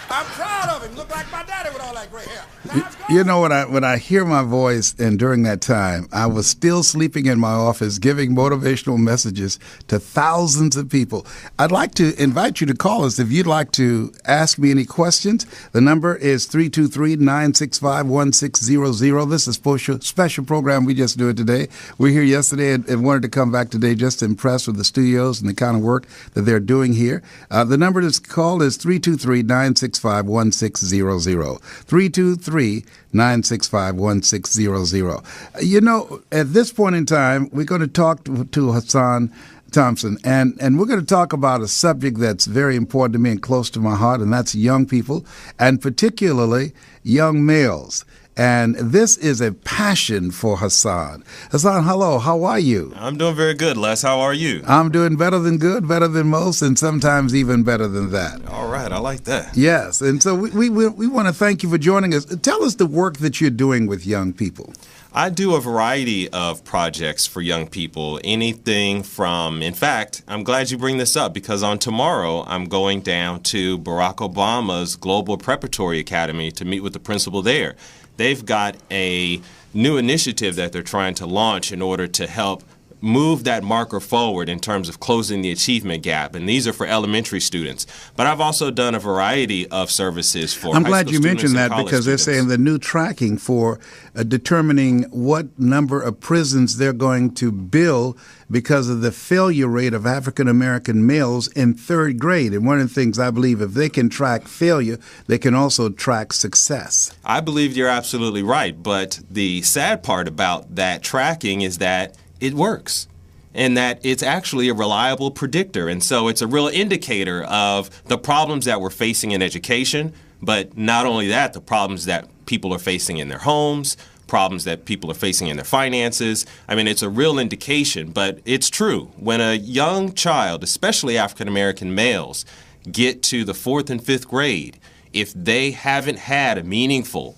A: I'm proud of him. Look like my daddy with all that gray hair. Time's gone.
B: You know, when I hear my voice, and during that time, I was still sleeping in my office giving motivational messages to thousands of people. I'd like to invite you to call us if you'd like to ask me any questions. The number is 323-965-1600. This is a special program we just do it today. We're here yesterday and wanted to come back today just impressed with the studios and the kind of work that they're doing here. The number to call is 323-965-1600. 323-965-1600. You know, at this point in time, we're going to talk to Hassan Thompson, and we're going to talk about a subject that's very important to me and close to my heart, and that's young people, and particularly young males. And this is a passion for Hassan. Hassan, hello. How are you?
D: I'm doing very good, Les. How are you?
B: I'm doing better than good, better than most, and sometimes even better than that.
D: All right. I like that.
B: Yes. And so we want to thank you for joining us. Tell us the work that you're doing with young people.
D: I do a variety of projects for young people, anything from, in fact, I'm glad you bring this up because on tomorrow I'm going down to Barack Obama's Global Preparatory Academy to meet with the principal there. They've got a new initiative that they're trying to launch in order to help move that marker forward in terms of closing the achievement gap. And these are for elementary students. But I've also done a variety of services for
B: I'm
D: high
B: glad
D: school
B: you
D: students
B: mentioned
D: and
B: that
D: college
B: because they're
D: students.
B: saying the new tracking for determining what number of prisons they're going to build because of the failure rate of African American males in third grade. And one of the things I believe, if they can track failure, they can also track success.
D: I believe you're absolutely right. But the sad part about that tracking is that it works, and that it's actually a reliable predictor. And so it's a real indicator of the problems that we're facing in education, but not only that, the problems that people are facing in their homes, problems that people are facing in their finances. I mean, it's a real indication, but it's true. When a young child, especially African American males, get to the 4th and 5th grade, if they haven't had a meaningful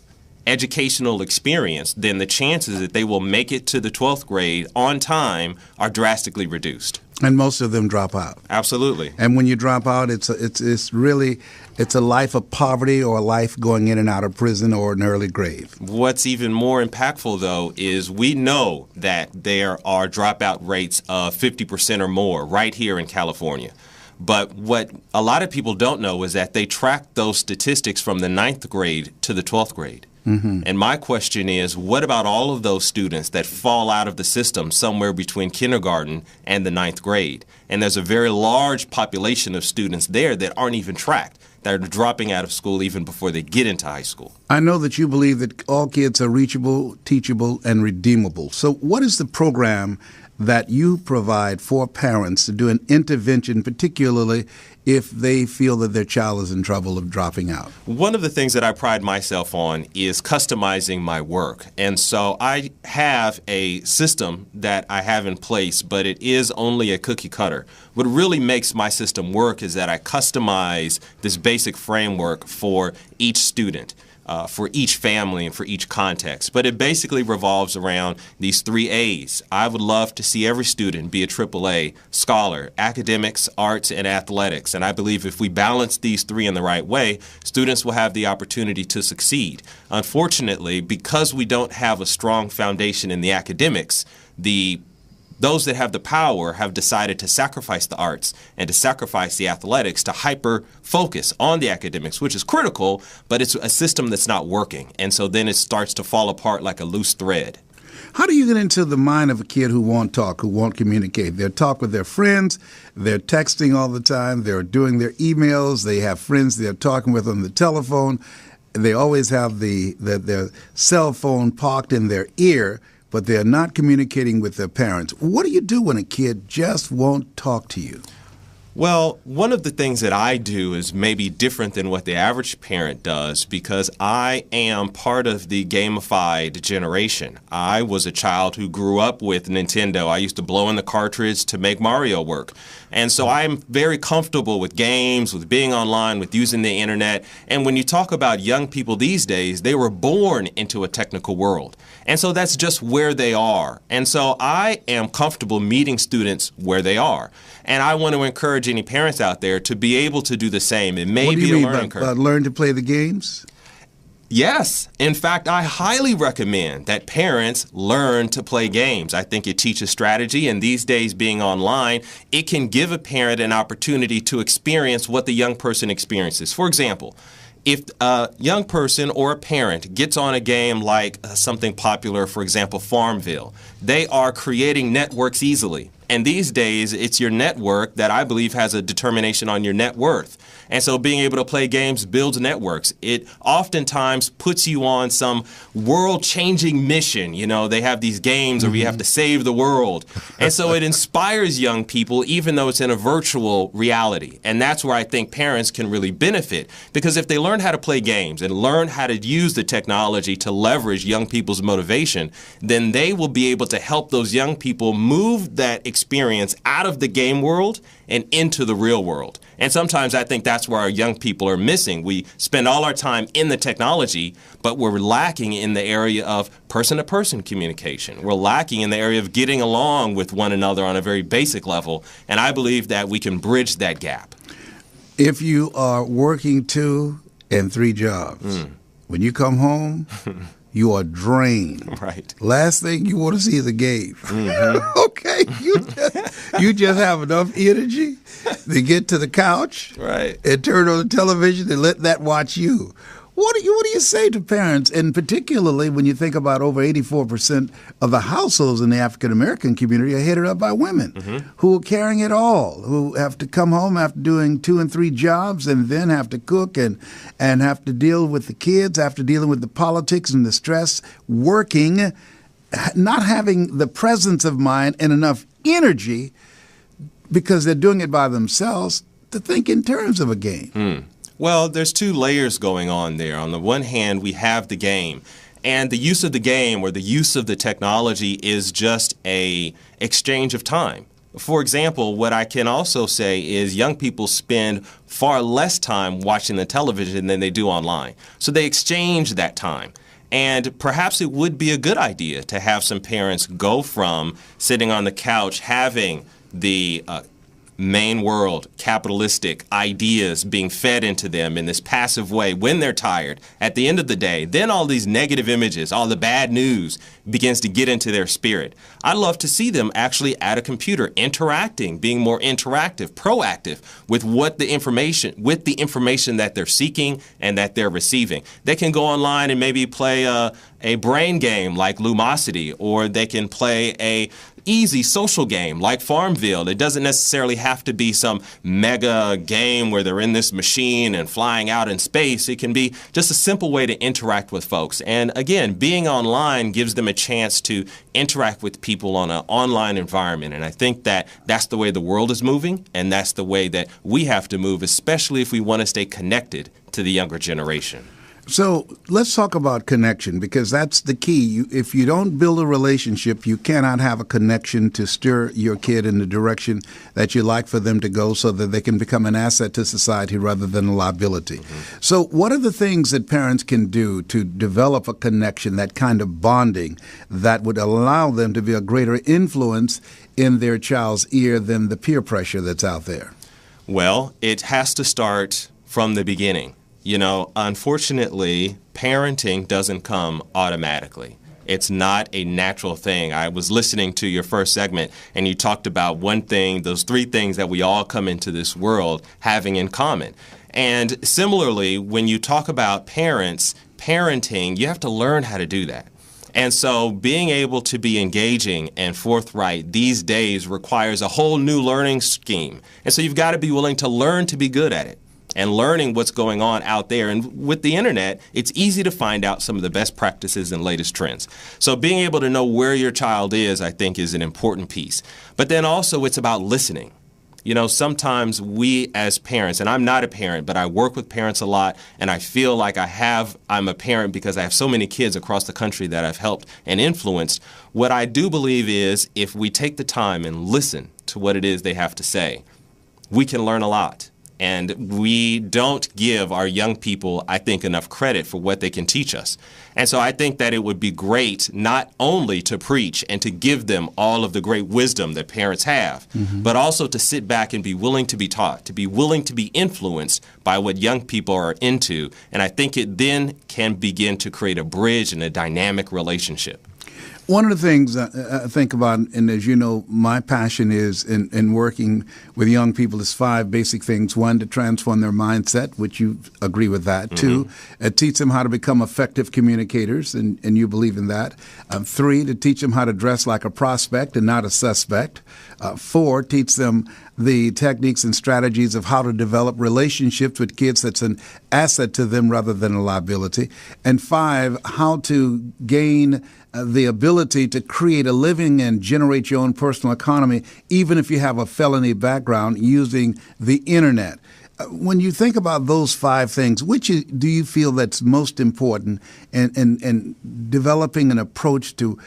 D: educational experience, then the chances that they will make it to the 12th grade on time are drastically reduced.
B: And most of them drop out.
D: Absolutely.
B: And when you drop out, it's a life of poverty or a life going in and out of prison or an early grave.
D: What's even more impactful, though, is we know that there are dropout rates of 50% or more right here in California. But what a lot of people don't know is that they track those statistics from the 9th grade to the 12th grade. Mm-hmm. And my question is, what about all of those students that fall out of the system somewhere between kindergarten and the 9th grade? And there's a very large population of students there that aren't even tracked, that are dropping out of school even before they get into high school.
B: I know that you believe that all kids are reachable, teachable, and redeemable. So what is the program that you provide for parents to do an intervention, particularly if they feel that their child is in trouble of dropping out?
D: One of the things that I pride myself on is customizing my work. And so I have a system that I have in place, but it is only a cookie cutter. What really makes my system work is that I customize this basic framework for each student. For each family and for each context. But it basically revolves around these 3 A's. I would love to see every student be a AAA scholar: academics, arts, and athletics. And I believe if we balance these 3 in the right way, students will have the opportunity to succeed. Unfortunately, because we don't have a strong foundation in the academics, those that have the power have decided to sacrifice the arts and to sacrifice the athletics to hyper-focus on the academics, which is critical, but it's a system that's not working. And so then it starts to fall apart like a loose thread.
B: How do you get into the mind of a kid who won't talk, who won't communicate? They'll talk with their friends, they're texting all the time, they're doing their emails, they have friends they're talking with on the telephone, they always have their cell phone parked in their ear, but they're not communicating with their parents. What do you do when a kid just won't talk to you?
D: Well, one of the things that I do is maybe different than what the average parent does because I am part of the gamified generation. I was a child who grew up with Nintendo. I used to blow in the cartridge to make Mario work. And so I'm very comfortable with games, with being online, with using the internet. And when you talk about young people these days, they were born into a technical world. And so that's just where they are. And so I am comfortable meeting students where they are. And I want to encourage any parents out there to be able to do the same. It may be a learning curve.
B: Learn to play the games?
D: Yes. In fact, I highly recommend that parents learn to play games. I think it teaches strategy, and these days being online, it can give a parent an opportunity to experience what the young person experiences. For example, if a young person or a parent gets on a game like something popular, for example, Farmville, they are creating networks easily. And these days, it's your network that I believe has a determination on your net worth. And so being able to play games builds networks. It oftentimes puts you on some world-changing mission. You know, they have these games where you have to save the world. And so it inspires young people, even though it's in a virtual reality. And that's where I think parents can really benefit. Because if they learn how to play games and learn how to use the technology to leverage young people's motivation, then they will be able to help those young people move that experience out of the game world and into the real world. And sometimes I think that's where our young people are missing. We spend all our time in the technology, but we're lacking in the area of person-to-person communication. We're lacking in the area of getting along with one another on a very basic level. And I believe that we can bridge that gap.
B: If you are working 2 and 3 jobs, when you come home, you are drained.
D: Right.
B: Last thing you want to see is a game. Okay, you just have enough energy to get to the couch,
D: Right.
B: and turn on the television and let that watch you. What do you say to parents, and particularly when you think about over 84% of the households in the African American community are headed up by women who are carrying it all, who have to come home after doing 2 and 3 jobs and then have to cook and have to deal with the kids, after dealing with the politics and the stress, working, not having the presence of mind and enough energy because they're doing it by themselves to think in terms of a game.
D: Well, there's 2 layers going on there. On the one hand, we have the game, and the use of the game or the use of the technology is just a exchange of time. For example, what I can also say is young people spend far less time watching the television than they do online. So they exchange that time. And perhaps it would be a good idea to have some parents go from sitting on the couch having the main world, capitalistic ideas being fed into them in this passive way when they're tired. At the end of the day, then all these negative images, all the bad news begins to get into their spirit. I'd love to see them actually at a computer interacting, being more interactive, proactive with the information that they're seeking and that they're receiving. They can go online and maybe play a brain game like Lumosity, or they can play a easy social game like Farmville. It doesn't necessarily have to be some mega game where they're in this machine and flying out in space. It can be just a simple way to interact with folks. And again, being online gives them a chance to interact with people on an online environment. And I think that that's the way the world is moving, and that's the way that we have to move, especially if we want to stay connected to the younger generation.
B: So let's talk about connection, because that's the key. If you don't build a relationship, you cannot have a connection to steer your kid in the direction that you like for them to go so that they can become an asset to society rather than a liability. So what are the things that parents can do to develop a connection, that kind of bonding that would allow them to be a greater influence in their child's ear than the peer pressure that's out there?
D: Well, it has to start from the beginning. You know, unfortunately, parenting doesn't come automatically. It's not a natural thing. I was listening to your first segment, and you talked about one thing, those 3 things that we all come into this world having in common. And similarly, when you talk about parenting, you have to learn how to do that. And so being able to be engaging and forthright these days requires a whole new learning scheme. And so you've got to be willing to learn to be good at it, and learning what's going on out there. And with the internet, it's easy to find out some of the best practices and latest trends. So being able to know where your child is, I think, is an important piece. But then also it's about listening. You know, sometimes we as parents, and I'm not a parent, but I work with parents a lot, and I feel like I'm a parent because I have so many kids across the country that I've helped and influenced. What I do believe is if we take the time and listen to what it is they have to say, we can learn a lot. And we don't give our young people, I think, enough credit for what they can teach us. And so I think that it would be great not only to preach and to give them all of the great wisdom that parents have, but also to sit back and be willing to be taught, to be willing to be influenced by what young people are into. And I think it then can begin to create a bridge and a dynamic relationship.
B: One of the things I think about, and as you know, my passion is in working with young people, is 5 basic things. 1, to transform their mindset, which you agree with that. 2, teach them how to become effective communicators, and you believe in that. 3, to teach them how to dress like a prospect and not a suspect. 4, teach them the techniques and strategies of how to develop relationships with kids that's an asset to them rather than a liability. And 5, how to gain the ability to create a living and generate your own personal economy, even if you have a felony background, using the internet. When you think about those 5 things, which do you feel that's most important in developing an approach to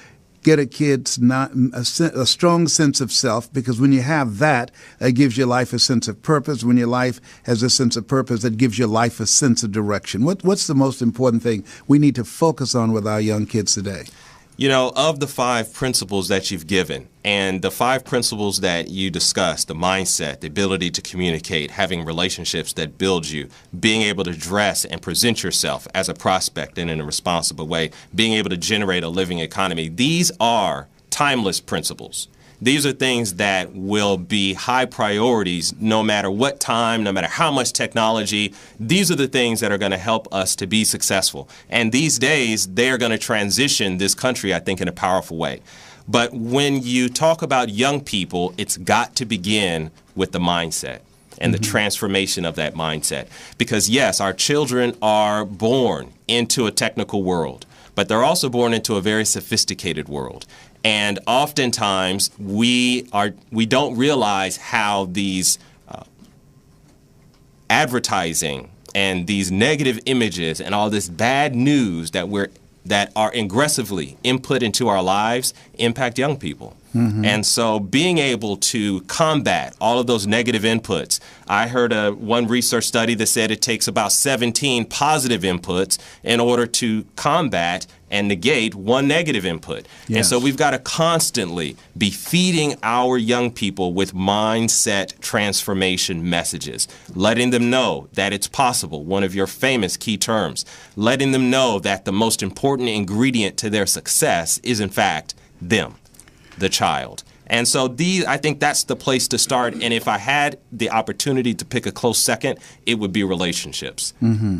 B: get a kid's a strong sense of self? Because when you have that, that gives your life a sense of purpose. When your life has a sense of purpose, that gives your life a sense of direction. What's the most important thing we need to focus on with our young kids today?
D: You know, of the 5 principles that you've given, And the 5 principles that you discussed, the mindset, the ability to communicate, having relationships that build you, being able to dress and present yourself as a prospect and in a responsible way, being able to generate a living economy, these are timeless principles. These are things that will be high priorities no matter what time, no matter how much technology. These are the things that are going to help us to be successful. And these days, they are going to transition this country, I think, in a powerful way. But when you talk about young people, it's got to begin with the mindset and the transformation of that mindset. Because yes, our children are born into a technical world, but they're also born into a very sophisticated world. And oftentimes we don't realize how these advertising and these negative images and all this bad news that are aggressively input into our lives impact young people. And so being able to combat all of those negative inputs, I heard one research study that said it takes about 17 positive inputs in order to combat and negate one negative input.
B: Yes.
D: And so we've got to constantly be feeding our young people with mindset transformation messages, letting them know that it's possible, one of your famous key terms, letting them know that the most important ingredient to their success is, in fact, them, the child. And so I think that's the place to start. And if I had the opportunity to pick a close second, it would be relationships.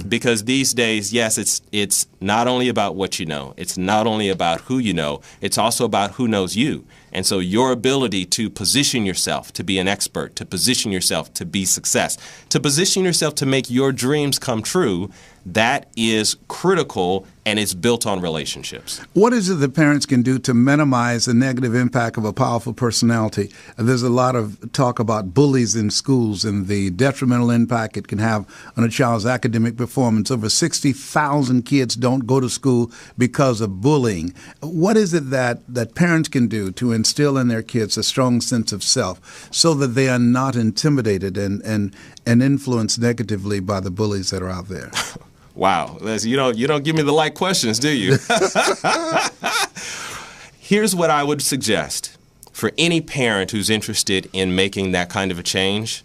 D: Because these days, yes, it's not only about what you know. It's not only about who you know. It's also about who knows you. And so your ability to position yourself to be an expert, to position yourself to be success, to position yourself to make your dreams come true, that is critical, and it's built on relationships.
B: What is it that parents can do to minimize the negative impact of a powerful personality? There's a lot of talk about bullies in schools and the detrimental impact it can have on a child's academic performance. Over 60,000 kids don't go to school because of bullying. What is it that parents can do to instill in their kids a strong sense of self so that they are not intimidated and influenced negatively by the bullies that are out there?
D: Wow, Les, you don't give me the light questions, do you? Here's what I would suggest for any parent who's interested in making that kind of a change: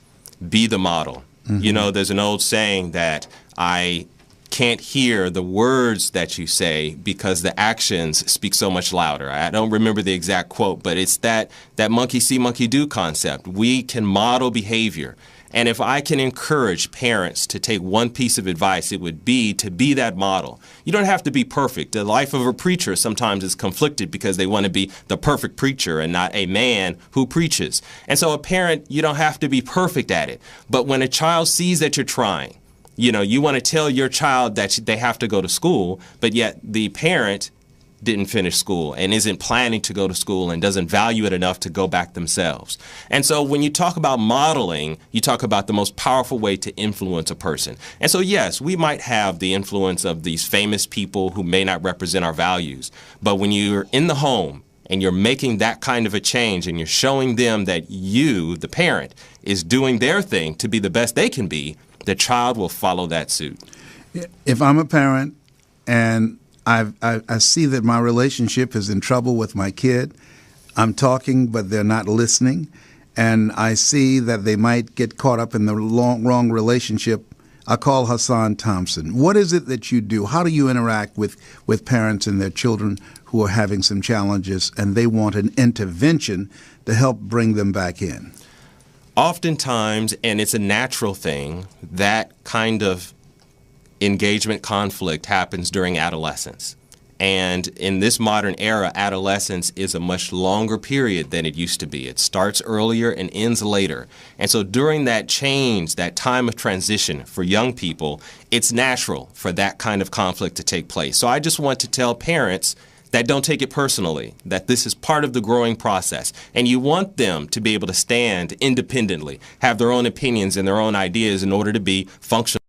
D: be the model. You know, there's an old saying that I can't hear the words that you say because the actions speak so much louder. I don't remember the exact quote, but it's that monkey see, monkey do concept. We can model behavior. And if I can encourage parents to take one piece of advice, it would be to be that model. You don't have to be perfect. The life of a preacher sometimes is conflicted because they want to be the perfect preacher and not a man who preaches. And so a parent, you don't have to be perfect at it. But when a child sees that you're trying, you want to tell your child that they have to go to school, but yet the parent didn't finish school and isn't planning to go to school and doesn't value it enough to go back themselves. And so when you talk about modeling, you talk about the most powerful way to influence a person. And so yes, we might have the influence of these famous people who may not represent our values, but when you're in the home and you're making that kind of a change and you're showing them that you, the parent, is doing their thing to be the best they can be, the child will follow that suit.
B: If I'm a parent and I see that my relationship is in trouble with my kid, I'm talking, but they're not listening, and I see that they might get caught up in the wrong relationship, I call Hassan Thompson. What is it that you do? How do you interact with parents and their children who are having some challenges and they want an intervention to help bring them back in?
D: Oftentimes, and it's a natural thing, that kind of engagement conflict happens during adolescence. And in this modern era, adolescence is a much longer period than it used to be. It starts earlier and ends later. And so during that change, that time of transition for young people, it's natural for that kind of conflict to take place. So I just want to tell parents that don't take it personally, that this is part of the growing process. And you want them to be able to stand independently, have their own opinions and their own ideas in order to be functional